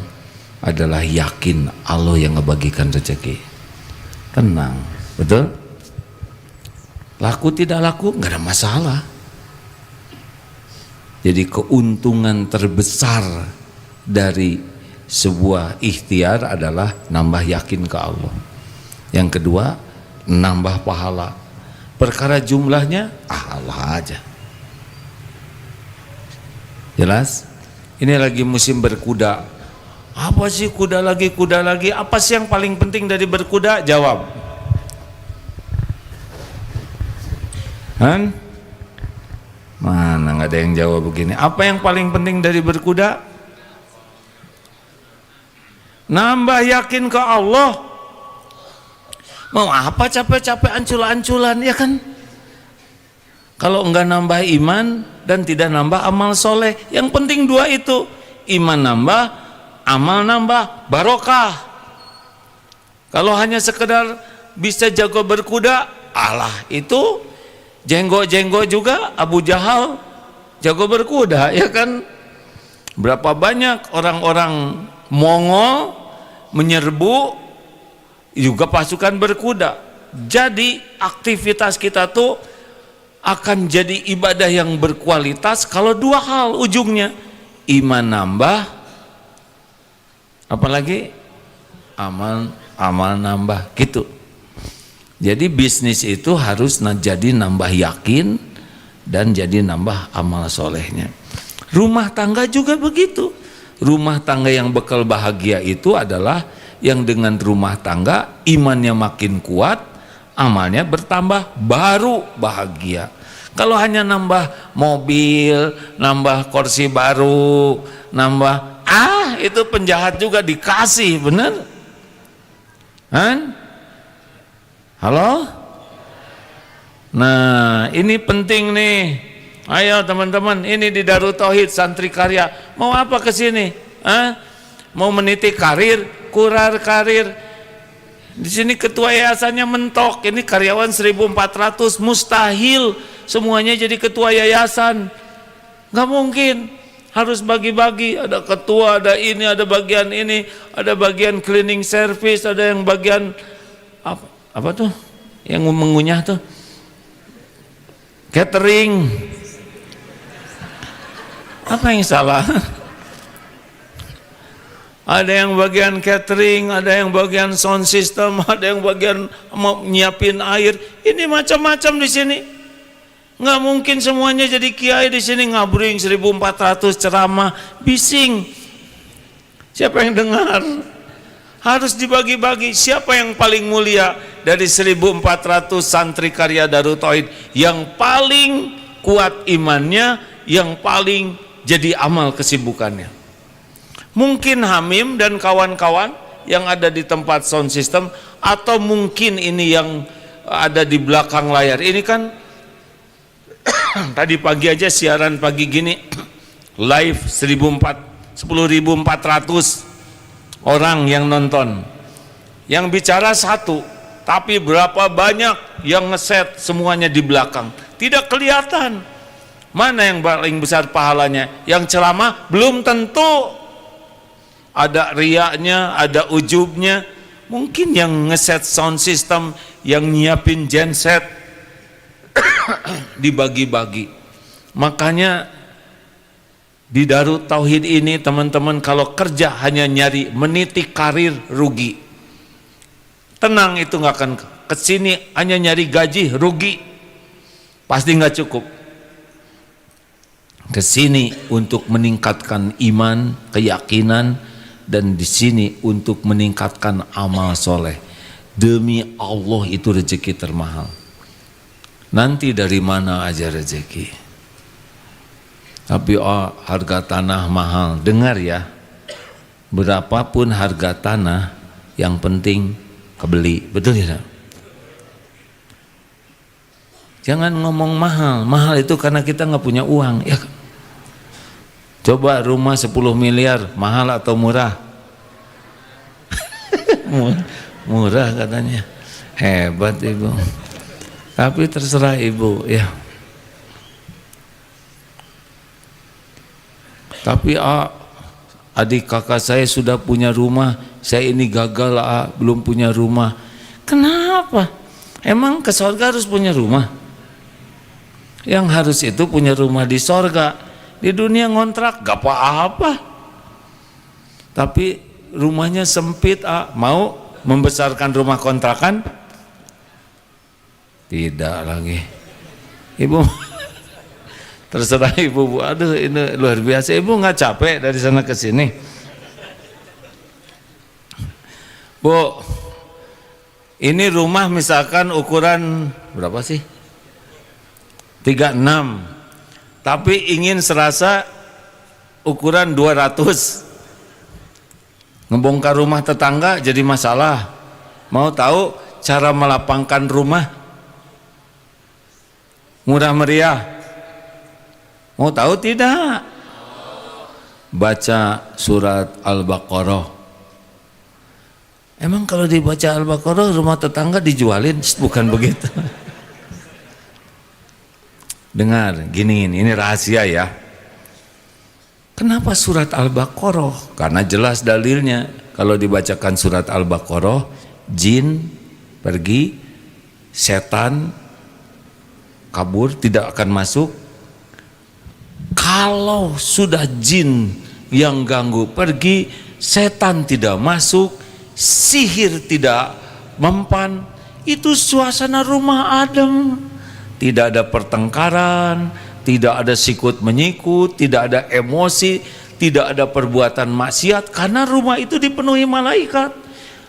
adalah yakin Allah yang ngebagikan rezeki. Tenang, betul? Laku tidak laku nggak ada masalah. Jadi keuntungan terbesar dari sebuah ikhtiar adalah nambah yakin ke Allah. Yang kedua, nambah pahala. Perkara jumlahnya, Allah aja. Jelas? Ini lagi musim berkuda. Apa sih kuda lagi? Apa sih yang paling penting dari berkuda? Jawab. Han? Mana nggak ada yang jawab begini. Apa yang paling penting dari berkuda? Nambah yakin ke Allah. Mau apa capek-capek ancul-anculan, ya kan? Kalau enggak nambah iman dan tidak nambah amal soleh. Yang penting dua itu. Iman nambah, amal nambah, barokah. Kalau hanya sekedar bisa jago berkuda, Allah itu jenggo-jenggo juga Abu Jahal jago berkuda, ya kan? Berapa banyak orang-orang Mongol menyerbu juga pasukan berkuda. Jadi aktivitas kita tuh akan jadi ibadah yang berkualitas kalau dua hal ujungnya. Iman nambah, apalagi amal nambah gitu. Jadi bisnis itu harus jadi nambah yakin dan jadi nambah amal solehnya. Rumah tangga juga begitu. Rumah tangga yang bekal bahagia itu adalah yang dengan rumah tangga imannya makin kuat, amalnya bertambah, baru bahagia. Kalau hanya nambah mobil, nambah kursi baru, nambah itu penjahat juga dikasih, bener? Han? Halo? Nah, ini penting nih. Ayo teman-teman, ini di Darut Tauhid Santri Karya. Mau apa ke sini? Mau meniti karir, kurar karir. Di sini ketua yayasannya mentok. Ini karyawan 1.400, mustahil semuanya jadi ketua yayasan. Nggak mungkin. Harus bagi-bagi, ada ketua, ada ini, ada bagian ini, ada bagian cleaning service, ada yang bagian apa tuh yang mengunyah tuh catering. Apa yang salah? Ada yang bagian catering, ada yang bagian sound system, ada yang bagian nyiapin air. Ini macam-macam di sini. Nggak mungkin semuanya jadi kiai di sini ngabring 1400 ceramah, bising. Siapa yang dengar? Harus dibagi-bagi. Siapa yang paling mulia dari 1400 santri karya Darut Tauhid? Yang paling kuat imannya, yang paling jadi amal kesibukannya. Mungkin Hamim dan kawan-kawan yang ada di tempat sound system, atau mungkin ini yang ada di belakang layar. Ini kan tadi pagi aja siaran pagi gini live 10.400 orang yang nonton. Yang bicara satu, tapi berapa banyak yang ngeset semuanya di belakang. Tidak kelihatan mana yang paling besar pahalanya. Yang ceramah belum tentu. Ada riaknya, ada ujubnya. Mungkin yang ngeset sound system, yang nyiapin genset dibagi-bagi. Makanya di Darut Tauhid ini teman-teman, kalau kerja hanya nyari meniti karir, rugi. Tenang, itu nggak akan kesini hanya nyari gaji, rugi. Pasti nggak cukup. Kesini untuk meningkatkan iman, keyakinan, dan di sini untuk meningkatkan amal soleh. Demi Allah, itu rezeki termahal. Nanti dari mana aja rezeki. Tapi harga tanah mahal. Dengar ya, berapapun harga tanah, yang penting kebeli. Betul ya? Jangan ngomong mahal. Mahal itu karena kita nggak punya uang, ya. Coba rumah 10 miliar, mahal atau murah? Murah katanya. Hebat ibu. Tapi terserah ibu ya. Tapi adik kakak saya sudah punya rumah, saya ini gagal, belum punya rumah. Kenapa? Emang ke sorga harus punya rumah? Yang harus itu punya rumah di sorga. Di dunia ngontrak gak apa-apa, tapi rumahnya sempit. Mau membesarkan rumah kontrakan? Tidak lagi ibu. Terserah ibu, Bu. Aduh, ini luar biasa. Ibu nggak capek dari sana ke sini? Bu, ini rumah misalkan ukuran berapa sih? 36, tapi ingin serasa ukuran 200. Ngebongkar rumah tetangga jadi masalah. Mau tahu cara melapangkan rumah murah meriah? Mau tahu tidak? Baca surat Al-Baqarah. Emang kalau dibaca Al-Baqarah rumah tetangga dijualin? Bukan begitu. Dengar, gini, ini rahasia ya. Kenapa surat Al-Baqarah? Karena jelas dalilnya. Kalau dibacakan surat Al-Baqarah, jin pergi, setan kabur, tidak akan masuk. Kalau sudah jin yang ganggu pergi, setan tidak masuk, sihir tidak mempan, itu suasana rumah adem. Tidak ada pertengkaran, tidak ada sikut menyikut, tidak ada emosi, tidak ada perbuatan maksiat, karena rumah itu dipenuhi malaikat.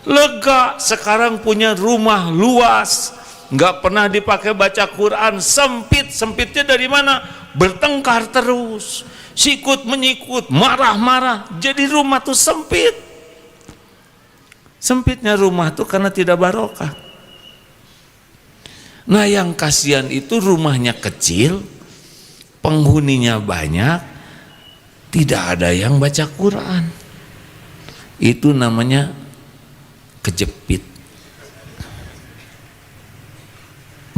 Lega, sekarang punya rumah luas, nggak pernah dipakai baca Quran, sempit. Sempitnya dari mana? Bertengkar terus, sikut menyikut, marah-marah, jadi rumah tuh sempit. Sempitnya rumah tuh karena tidak barokah. Nah, yang kasihan itu rumahnya kecil, penghuninya banyak, tidak ada yang baca Quran. Itu namanya kejepit,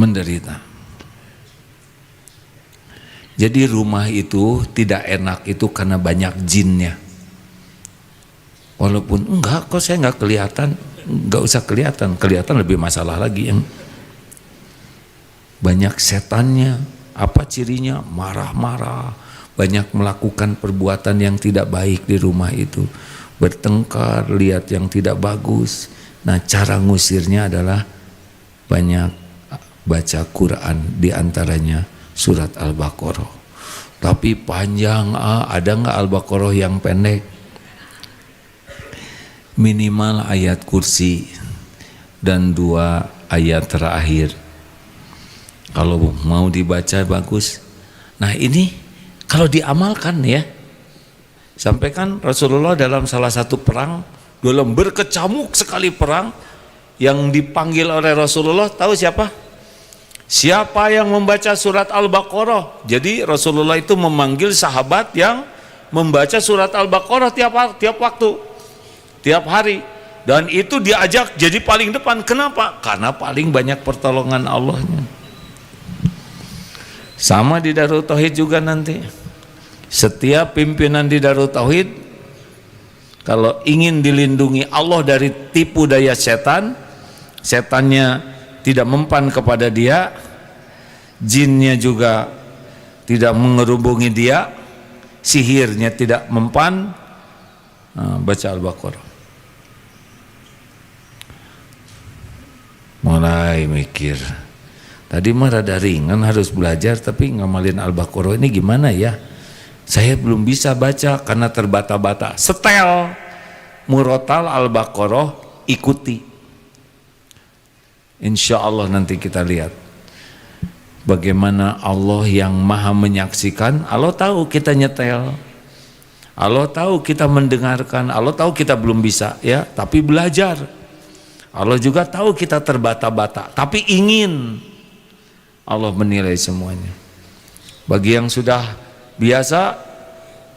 menderita. Jadi rumah itu tidak enak itu karena banyak jinnya. Walaupun enggak kok, saya enggak kelihatan, enggak usah kelihatan, kelihatan lebih masalah lagi yang banyak setannya, Apa cirinya? Marah-marah, banyak melakukan perbuatan yang tidak baik di rumah itu, bertengkar, lihat yang tidak bagus. Nah, cara ngusirnya adalah banyak baca Quran, diantaranya surat Al-Baqarah. Tapi panjang, ada nggak Al-Baqarah yang pendek? Minimal ayat kursi dan 2 ayat terakhir. Kalau mau dibaca bagus. Nah ini kalau diamalkan ya, sampaikan Rasulullah dalam salah satu perang, dalam berkecamuk sekali perang, yang dipanggil oleh Rasulullah, tahu siapa? Siapa yang membaca surat Al-Baqarah? Jadi Rasulullah itu memanggil sahabat yang membaca surat Al-Baqarah tiap waktu, tiap hari, dan itu diajak jadi paling depan. Kenapa? Karena paling banyak pertolongan Allahnya. Sama di Darut Tauhid juga nanti. Setiap pimpinan di Darut Tauhid kalau ingin dilindungi Allah dari tipu daya setan, setannya tidak mempan kepada dia, jinnya juga tidak mengerubungi dia, sihirnya tidak mempan, baca Al-Baqarah. Mulai mikir, tadi mah rada ringan harus belajar, tapi ngamalin Al-Baqarah ini gimana ya? Saya belum bisa baca karena terbata-bata. Setel murotal Al-Baqarah, ikuti. Insya Allah nanti kita lihat bagaimana Allah yang maha menyaksikan. Allah tahu kita nyetel, Allah tahu kita mendengarkan, Allah tahu kita belum bisa ya, tapi belajar. Allah juga tahu kita terbata-bata, tapi ingin. Allah menilai semuanya. Bagi yang sudah biasa,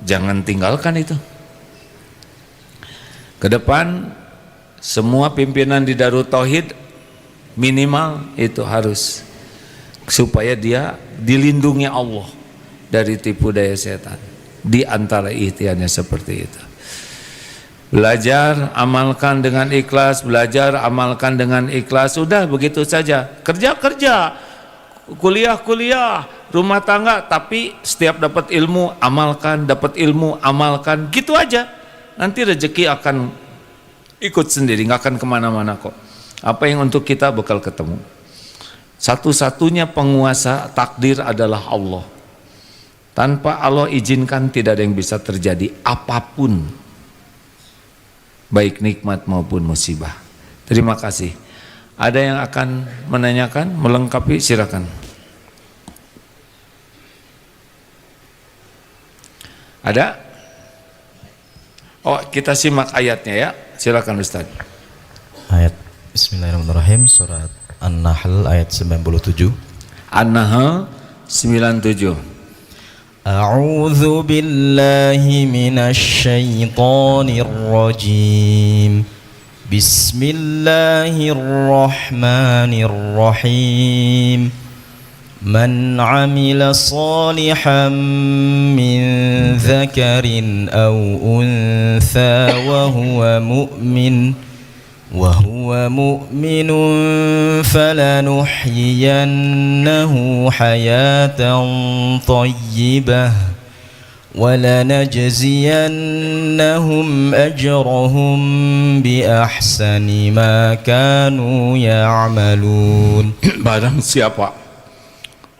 jangan tinggalkan itu. Ke depan semua pimpinan di Darut Tauhid minimal itu harus, supaya dia dilindungi Allah dari tipu daya setan. Di antara ikhtiarnya seperti itu. Belajar, amalkan dengan ikhlas, belajar, amalkan dengan ikhlas. Sudah begitu saja. Kerja, kuliah, rumah tangga, tapi setiap dapat ilmu amalkan, dapat ilmu amalkan, gitu aja. Nanti rezeki akan ikut sendiri, nggak akan kemana-mana kok. Apa yang untuk kita bakal ketemu. Satu-satunya penguasa takdir adalah Allah. Tanpa Allah izinkan tidak ada yang bisa terjadi apapun, baik nikmat maupun musibah. Terima kasih. Ada yang akan menanyakan, melengkapi, silakan. Ada? Oh, kita simak ayatnya ya. Silakan Ustaz. Ayat Bismillahirrahmanirrahim, surat An-Nahl ayat 97. An-Nahl 97. A'udzu billahi minasy syaithanir rajim. Bismillahirrahmanirrahim. Man 'amila shalihan min dzakarin aw untha wa huwa mu'min falanuhyiyannahu hayatan thayyibah wa lanajziyannahum ajrahum bi ahsani ma kanu ya'malun. Barang siapa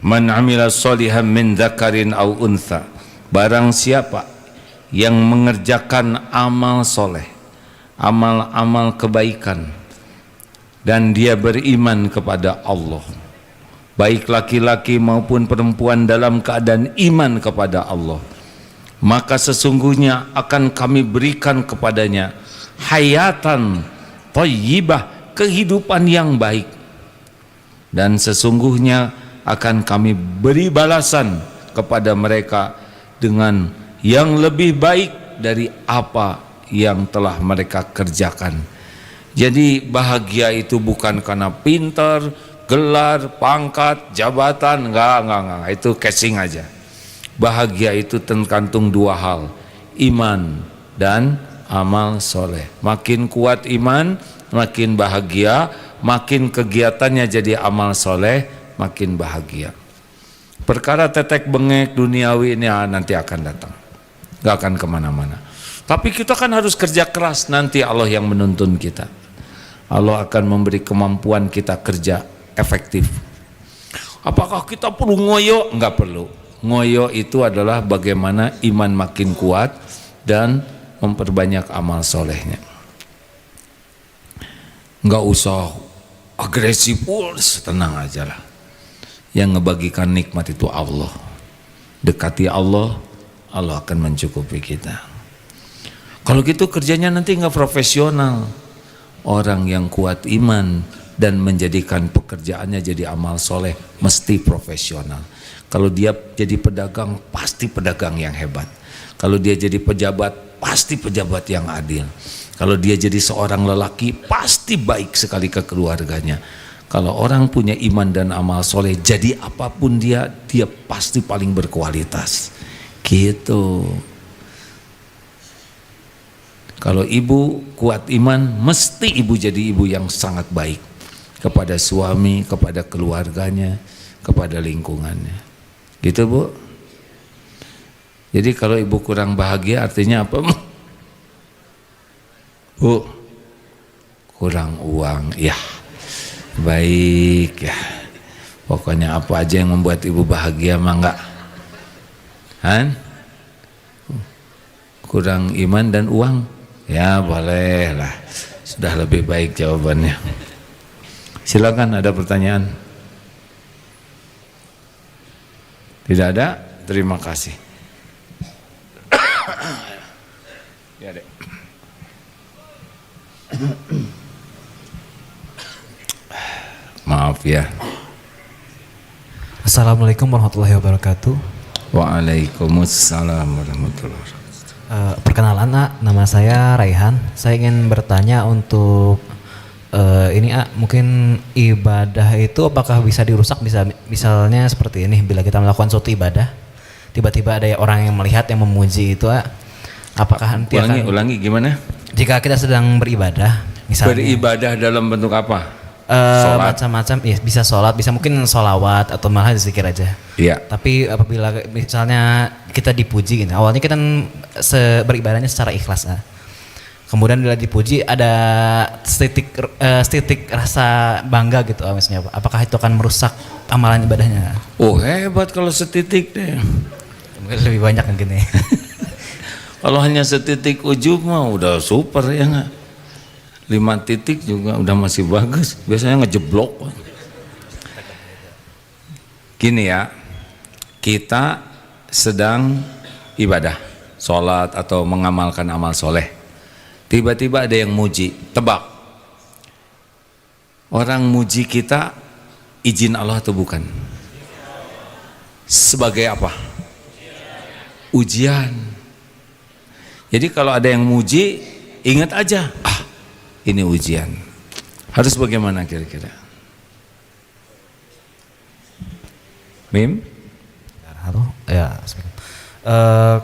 man 'amila shalihan min dzakarin aw untha, barang siapa yang mengerjakan amal soleh, amal-amal kebaikan, dan dia beriman kepada Allah, baik laki-laki maupun perempuan dalam keadaan iman kepada Allah, maka sesungguhnya akan kami berikan kepadanya hayatan thayyibah, kehidupan yang baik, dan sesungguhnya akan kami beri balasan kepada mereka dengan yang lebih baik dari apa yang telah mereka kerjakan. Jadi bahagia itu bukan karena pintar, gelar, pangkat, jabatan, enggak, itu casing aja. Bahagia itu tergantung dua hal, iman dan amal soleh. Makin kuat iman, makin bahagia, makin kegiatannya jadi amal soleh, makin bahagia. Perkara tetek bengek duniawi ini nanti akan datang, gak akan kemana-mana. Tapi kita kan harus kerja keras, nanti Allah yang menuntun kita. Allah akan memberi kemampuan kita kerja efektif. Apakah kita perlu ngoyo? Enggak perlu. Ngoyo itu adalah bagaimana iman makin kuat dan memperbanyak amal solehnya. Enggak usah agresif, tenang aja lah. Yang ngebagikan nikmat itu Allah. Dekati Allah, Allah akan mencukupi kita. Kalau gitu kerjanya nanti enggak profesional. Orang yang kuat iman dan menjadikan pekerjaannya jadi amal soleh mesti profesional. Kalau dia jadi pedagang, pasti pedagang yang hebat. Kalau dia jadi pejabat, pasti pejabat yang adil. Kalau dia jadi seorang lelaki, pasti baik sekali ke keluarganya. Kalau orang punya iman dan amal soleh, jadi apapun dia pasti paling berkualitas. Gitu. Kalau ibu kuat iman, mesti ibu jadi ibu yang sangat baik kepada suami, kepada keluarganya, kepada lingkungannya. Gitu Bu. Jadi kalau ibu kurang bahagia artinya apa Bu? Kurang uang. Ya, baik ya. Pokoknya apa aja yang membuat ibu bahagia mah enggak. Kurang iman dan uang. Ya boleh lah, sudah lebih baik jawabannya. Silakan, ada pertanyaan? Tidak ada? Terima kasih. Ya, Dek. Maaf ya. Assalamualaikum warahmatullahi wabarakatuh. Waalaikumsalam warahmatullahi wabarakatuh. Perkenalan nama saya Raihan. Saya ingin bertanya untuk ini mungkin ibadah itu apakah bisa dirusak, misalnya seperti ini, bila kita melakukan suatu ibadah tiba-tiba ada orang yang melihat, yang memuji itu apakah nanti ulangi gimana? Jika kita sedang beribadah, misalnya beribadah dalam bentuk apa? Macam-macam, ya bisa sholat, bisa mungkin sholawat atau malah zikir aja. Iya. Tapi apabila misalnya kita dipuji gitu, awalnya kita beribadahnya secara ikhlas. Kemudian bila dipuji ada setitik rasa bangga gitu, misalnya apakah itu akan merusak amalan ibadahnya? Oh hebat kalau setitik deh. Mungkin lebih banyak mungkin ya. Kalau hanya setitik ujub mah udah super ya nggak? 5 titik juga udah masih bagus, biasanya ngejeblok. Gini ya, kita sedang ibadah, sholat atau mengamalkan amal soleh, tiba-tiba ada yang muji, tebak orang muji kita izin Allah atau bukan? Sebagai apa? Ujian. Jadi kalau ada yang muji, ingat aja, ini ujian. Harus bagaimana kira-kira? Mim? Halo, ya.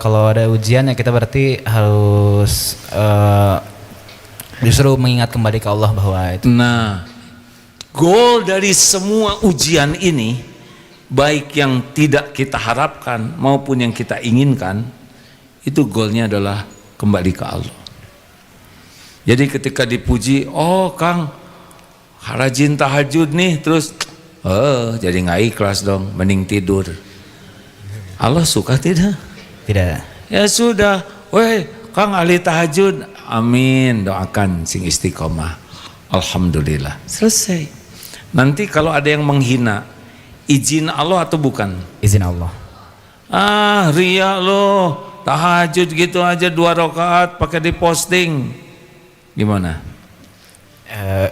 Kalau ada ujian ya kita berarti harus justru mengingat kembali ke Allah bahwa itu. Nah, goal dari semua ujian ini, baik yang tidak kita harapkan maupun yang kita inginkan, itu goalnya adalah kembali ke Allah. Jadi ketika dipuji, oh Kang rajin tahajud nih, terus jadi nggak ikhlas dong, mending tidur. Allah suka tidak? Tidak. Ya sudah, weh Kang ahli tahajud, amin, doakan sing istiqomah, alhamdulillah, selesai. Nanti kalau ada yang menghina, izin Allah atau bukan? Izin Allah. Ria lo, tahajud gitu aja 2 rakaat pakai diposting. Gimana?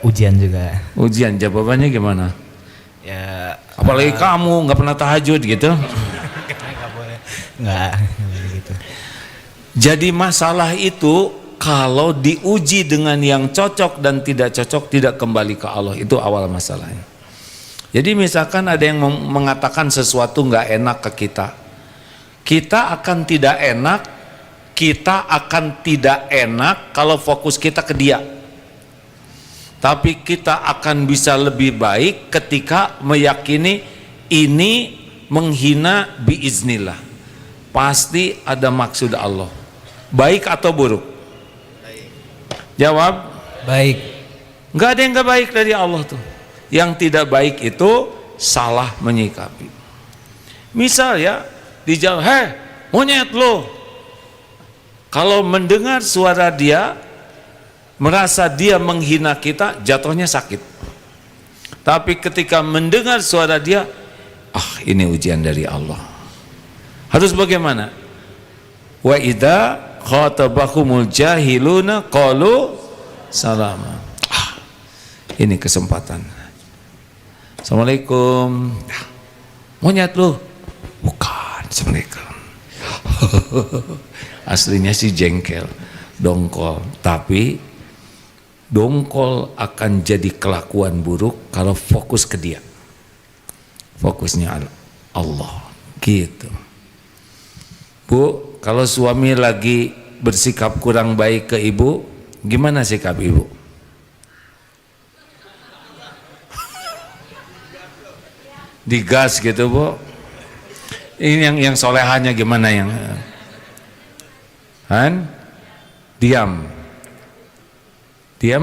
Ujian juga. Ujian, jawabannya gimana? Ya. Apalagi kamu nggak pernah tahajud gitu. Nggak boleh. Nggak gitu. Jadi masalah itu kalau diuji dengan yang cocok dan tidak cocok, tidak kembali ke Allah, itu awal masalahnya. Jadi misalkan ada yang mengatakan sesuatu nggak enak ke kita, kita akan tidak enak. Kita akan tidak enak kalau fokus kita ke dia. Tapi kita akan bisa lebih baik ketika meyakini ini menghina biiznillah, pasti ada maksud Allah. Baik atau buruk? Jawab. Baik. Nggak ada yang nggak baik dari Allah tuh. Yang tidak baik itu salah menyikapi. Misal ya, dijawab, heh monyet lo. Kalau mendengar suara dia, merasa dia menghina kita, jatuhnya sakit. Tapi ketika mendengar suara dia, ini ujian dari Allah. Harus bagaimana? Wa idza khatabahumul jahiluna qalu salama. Ini kesempatan. Assalamualaikum. Monyet lu? Bukan. Assalamualaikum. Aslinya sih jengkel, dongkol. Tapi dongkol akan jadi kelakuan buruk kalau fokus ke dia. Fokusnya Allah. Gitu. Bu, kalau suami lagi bersikap kurang baik ke ibu, gimana sikap ibu? Digas gitu bu. Ini yang solehannya gimana yang diam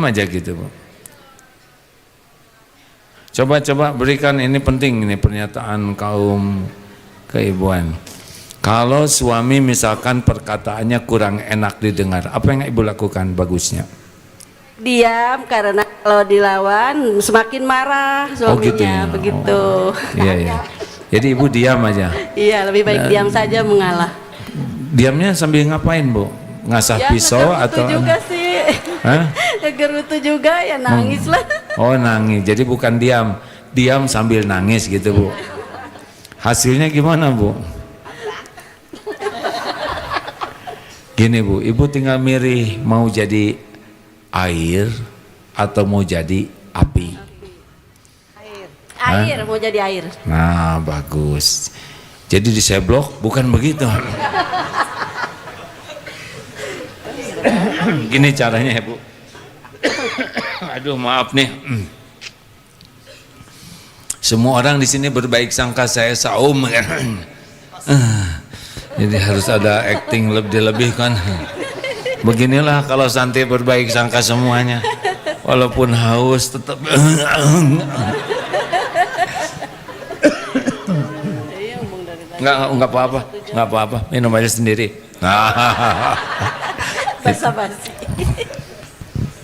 aja gitu bu. Coba berikan, ini penting, ini pernyataan kaum keibuan. Kalau suami misalkan perkataannya kurang enak didengar, apa yang ibu lakukan bagusnya? Diam, karena kalau dilawan semakin marah suaminya. Gitu ya? Begitu. Iya. Jadi ibu diam aja. Iya, lebih baik diam saja mengalah. Diamnya sambil ngapain bu? Ngasah Ya, pisau atau? juga sih. Ngegerutu juga ya, nangis lah. Oh nangis, jadi bukan diam sambil nangis gitu bu. Hasilnya gimana bu? Gini bu, ibu tinggal milih mau jadi air atau mau jadi api. Air, mau jadi air. Nah bagus. Jadi diseblok bukan begitu. Gini caranya ya bu. Aduh maaf nih. Semua orang di sini berbaik sangka saya saum. Jadi harus ada acting lebih kan. Beginilah kalau santri berbaik sangka semuanya. Walaupun haus tetap. Enggak apa-apa, minum aja sendiri. Basa-basi.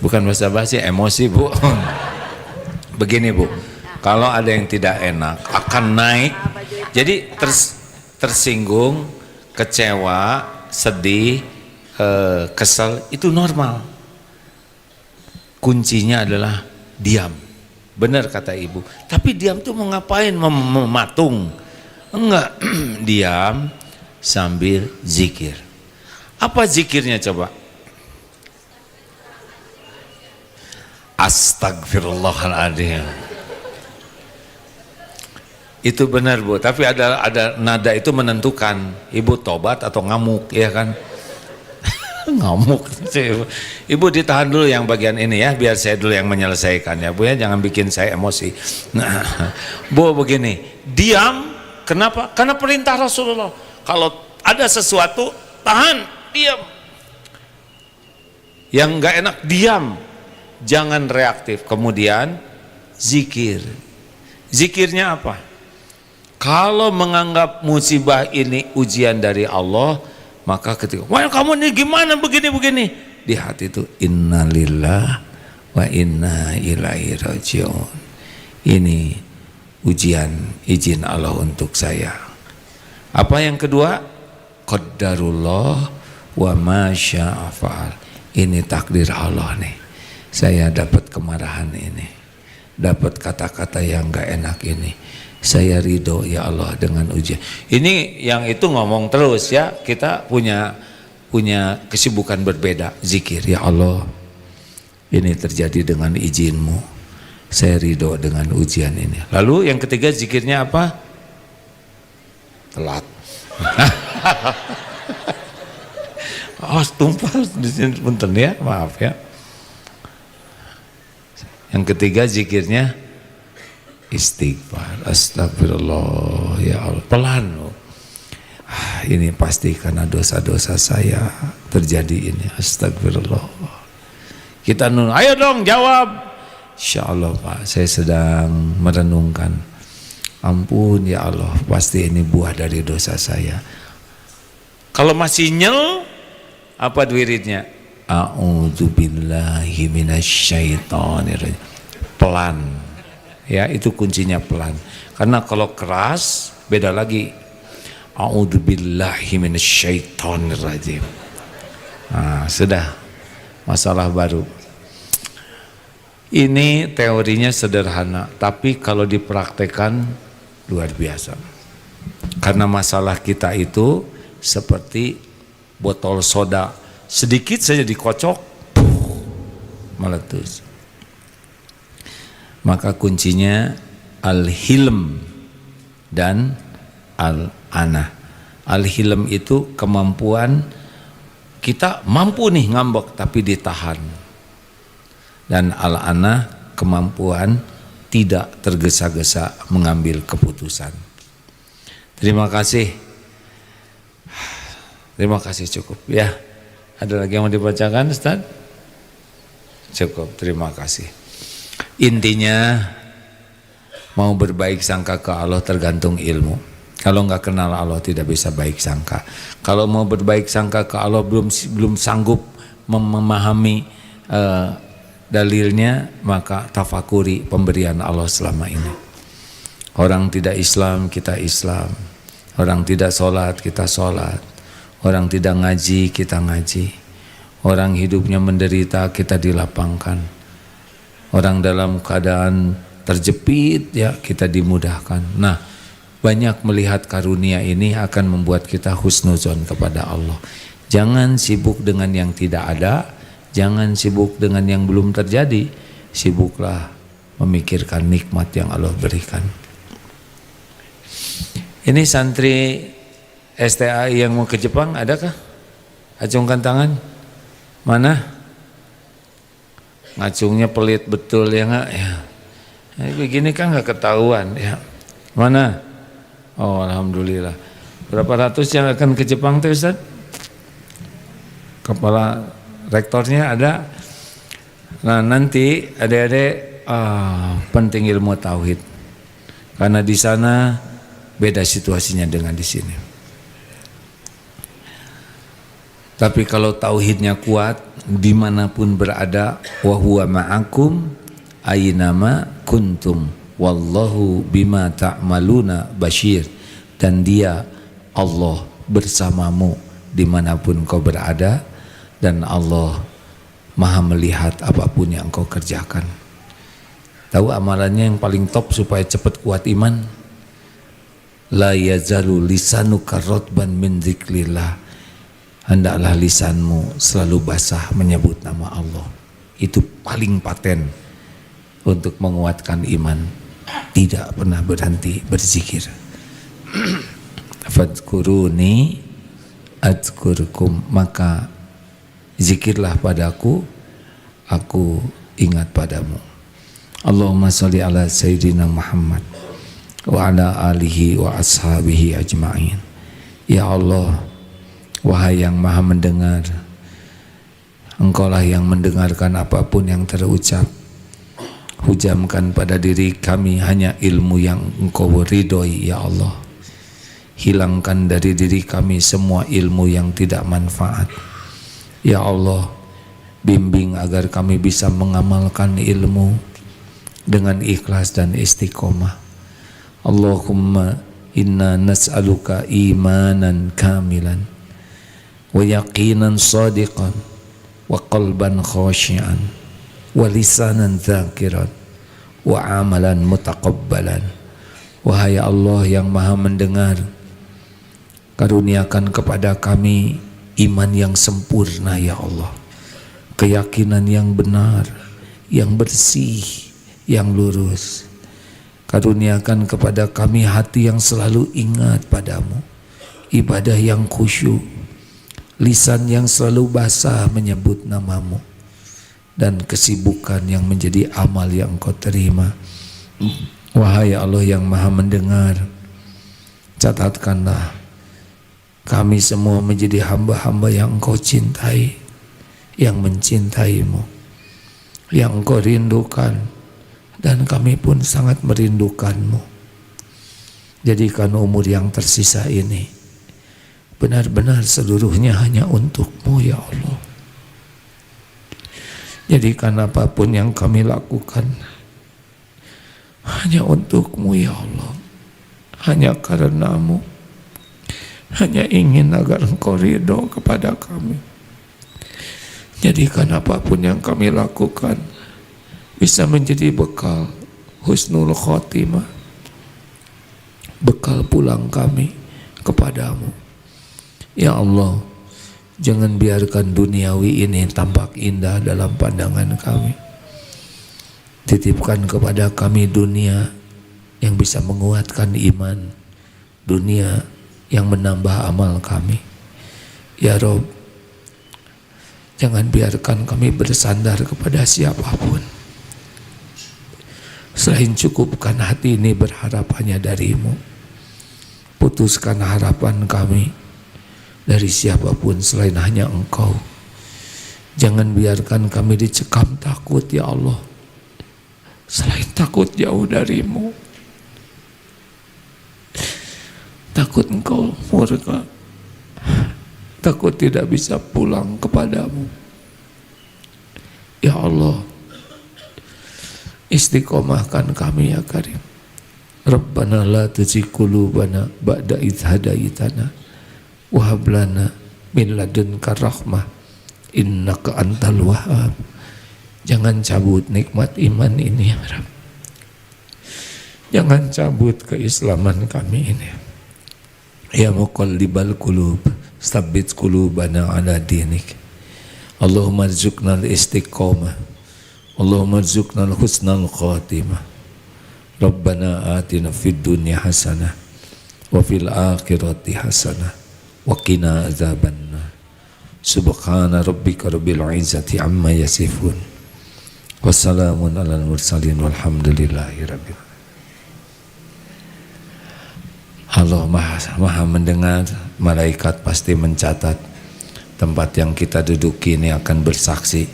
Bukan basa-basi, emosi bu. Begini bu, kalau ada yang tidak enak akan naik. Jadi tersinggung, kecewa, sedih, kesel itu normal. Kuncinya adalah diam. Benar kata ibu. Tapi diam tuh mau ngapain? Mematung? Enggak. Diam sambil zikir. Apa zikirnya coba? Astagfirullahaladzim. Itu benar bu, tapi ada nada itu menentukan ibu tobat atau ngamuk, ya kan? Ngamuk. Ibu ditahan dulu yang bagian ini ya, biar saya dulu yang menyelesaikan ya bu ya, jangan bikin saya emosi. Nah, bu begini, diam. Kenapa? Karena perintah Rasulullah. Kalau ada sesuatu tahan, diam. Yang nggak enak diam. Jangan reaktif. Kemudian zikir. Zikirnya apa? Kalau menganggap musibah ini ujian dari Allah, maka ketika, wah kamu ini gimana begini-begini, di hati itu innalillah wa inna ilaihi rajiun. Ini ujian, izin Allah untuk saya. Apa yang kedua? Qaddarullah wa ma syaa fa'al. Ini takdir Allah nih. Saya dapat kemarahan ini, dapat kata-kata yang gak enak ini, saya ridho ya Allah dengan ujian ini. Yang itu ngomong terus ya, kita punya kesibukan berbeda. Zikir, ya Allah ini terjadi dengan izinmu, saya ridho dengan ujian ini. Lalu yang ketiga zikirnya apa? Telat. Oh tumpah di sini punten ya, maaf ya. Yang ketiga zikirnya istighfar. Astagfirullah ya Allah, pelan loh. Ini pasti karena dosa-dosa saya terjadi ini. Astagfirullah. Kita nunggu, ayo dong jawab. Insya Allah Pak, saya sedang merenungkan. Ampun ya Allah, pasti ini buah dari dosa saya. Kalau masih nyel, apa wiridnya? A'udzubillahi minasyaitonirrajim. Pelan. Ya, itu kuncinya pelan. Karena kalau keras beda lagi. A'udzubillahi minasyaitonirrajim. Nah, sudah masalah baru. Ini teorinya sederhana, tapi kalau dipraktekkan luar biasa. Karena masalah kita itu seperti botol soda, sedikit saja dikocok, meletus. Maka kuncinya al-hilm dan al-anah. Al-hilm itu kemampuan kita mampu nih ngambek tapi ditahan. Dan al-anah kemampuan tidak tergesa-gesa mengambil keputusan. Terima kasih. Terima kasih, cukup ya. Ada lagi yang mau dibacakan Ustaz? Cukup, terima kasih. Intinya mau berbaik sangka ke Allah tergantung ilmu. Kalau nggak kenal Allah tidak bisa baik sangka. Kalau mau berbaik sangka ke Allah belum sanggup memahami dalilnya, maka tafakuri pemberian Allah selama ini. Orang tidak Islam, kita Islam. Orang tidak sholat, kita sholat. Orang tidak ngaji, kita ngaji. Orang hidupnya menderita, kita dilapangkan. Orang dalam keadaan terjepit, ya kita dimudahkan. Nah, banyak melihat karunia ini akan membuat kita husnuzon kepada Allah. Jangan sibuk dengan yang tidak ada, jangan sibuk dengan yang belum terjadi. Sibuklah memikirkan nikmat yang Allah berikan. Ini santri STAI yang mau ke Jepang, adakah? Acungkan tangan. Mana? Ngacungnya pelit betul ya nggak? Ya. Nah, begini kan nggak ketahuan ya. Mana? Oh, alhamdulillah. Berapa ratus yang akan ke Jepang tuh Ustaz? Kepala rektornya ada. Nah, nanti adik-adik penting ilmu tauhid. Karena di sana beda situasinya dengan di sini. Tapi kalau tauhidnya kuat, dimanapun berada, wa huwa ma'akum aynama kuntum wallahu bima ta'maluna basyir. Dan dia, Allah, bersamamu dimanapun kau berada, dan Allah maha melihat apapun yang kau kerjakan. Tahu amalannya yang paling top supaya cepat kuat iman? La yazalu lisanuka ratban min dzikrillah. Hendaklah lisanmu selalu basah menyebut nama Allah. Itu paling paten untuk menguatkan iman. Tidak pernah berhenti berzikir. Fadkuruni adzkurkum. Maka zikirlah padaku, aku ingat padamu. Allahumma sholli ala Sayyidina Muhammad wa ala alihi wa ashabihi ajma'in. Ya Allah, wahai yang maha mendengar, Engkaulah yang mendengarkan apapun yang terucap. Hujamkan pada diri kami hanya ilmu yang Engkau ridhoi ya Allah. Hilangkan dari diri kami semua ilmu yang tidak manfaat. Ya Allah, bimbing agar kami bisa mengamalkan ilmu dengan ikhlas dan istiqomah. Allahumma inna nas'aluka imanan kamilan wa yaqinan sadiqan wa qalban khashi'an wa lisanan dzakiran wa amalan mutaqabbalan. Wahai Allah yang maha mendengar, karuniakan kepada kami iman yang sempurna ya Allah, keyakinan yang benar, yang bersih, yang lurus. Karuniakan kepada kami hati yang selalu ingat padamu, ibadah yang khusyuk, lisan yang selalu basah menyebut namamu, dan kesibukan yang menjadi amal yang Kau terima. Wahai Allah yang maha mendengar, Catatkanlah kami semua menjadi hamba-hamba yang Engkau cintai, yang mencintaimu, yang Engkau rindukan, dan kami pun sangat merindukanmu. Jadikan umur yang tersisa ini benar-benar seluruhnya hanya untukmu ya Allah. Jadikan apapun yang kami lakukan hanya untukmu ya Allah, hanya karenamu, hanya ingin agar Engkau ridho kepada kami. Jadikan apapun yang kami lakukan bisa menjadi bekal husnul khotimah, bekal pulang kami kepadamu ya Allah. Jangan biarkan duniawi ini tampak indah dalam pandangan kami. Titipkan kepada kami dunia yang bisa menguatkan iman, dunia yang menambah amal kami ya Rob. Jangan biarkan kami bersandar kepada siapapun selain cukupkan hati ini berharap hanya darimu. Putuskan harapan kami dari siapapun selain hanya Engkau. Jangan biarkan kami dicekam takut ya Allah, selain takut jauh darimu. Takut Engkau murka, takut tidak bisa pulang kepadamu ya Allah. Istiqomahkan kami ya Karim. Rabbana la tuzigh qulubana ba'da idh hadaitana wa hab lana min ladunka rahmah innaka antal wahhab. Jangan cabut nikmat iman ini ya Rabb. Jangan cabut keislaman kami ini. Ya muqallibal qulub, tsabbit qulubana ala dinik. Allahumma rzuqna al-istiqamah, Allahumma rzuqna al-husnal khatimah. Rabbana atina fid dunya hasanah wa fil akhirati hasanah wa qina adzabannar. Subhana rabbika rabbil izzati amma yasifun. Wassalamun alal mursalin walhamdulillahi rabbil alamin. Allah maha mendengar, malaikat pasti mencatat. Tempat yang kita duduki ini akan bersaksi,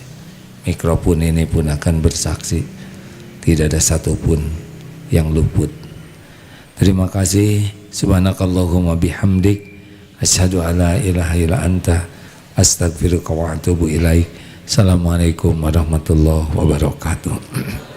mikrofon ini pun akan bersaksi. Tidak ada satupun yang luput. Terima kasih. Subhanakallahumma bihamdik, asyhadu alla ilaha illa anta, astaghfiruka wa atubu ilaik. Assalamualaikum warahmatullahi wabarakatuh.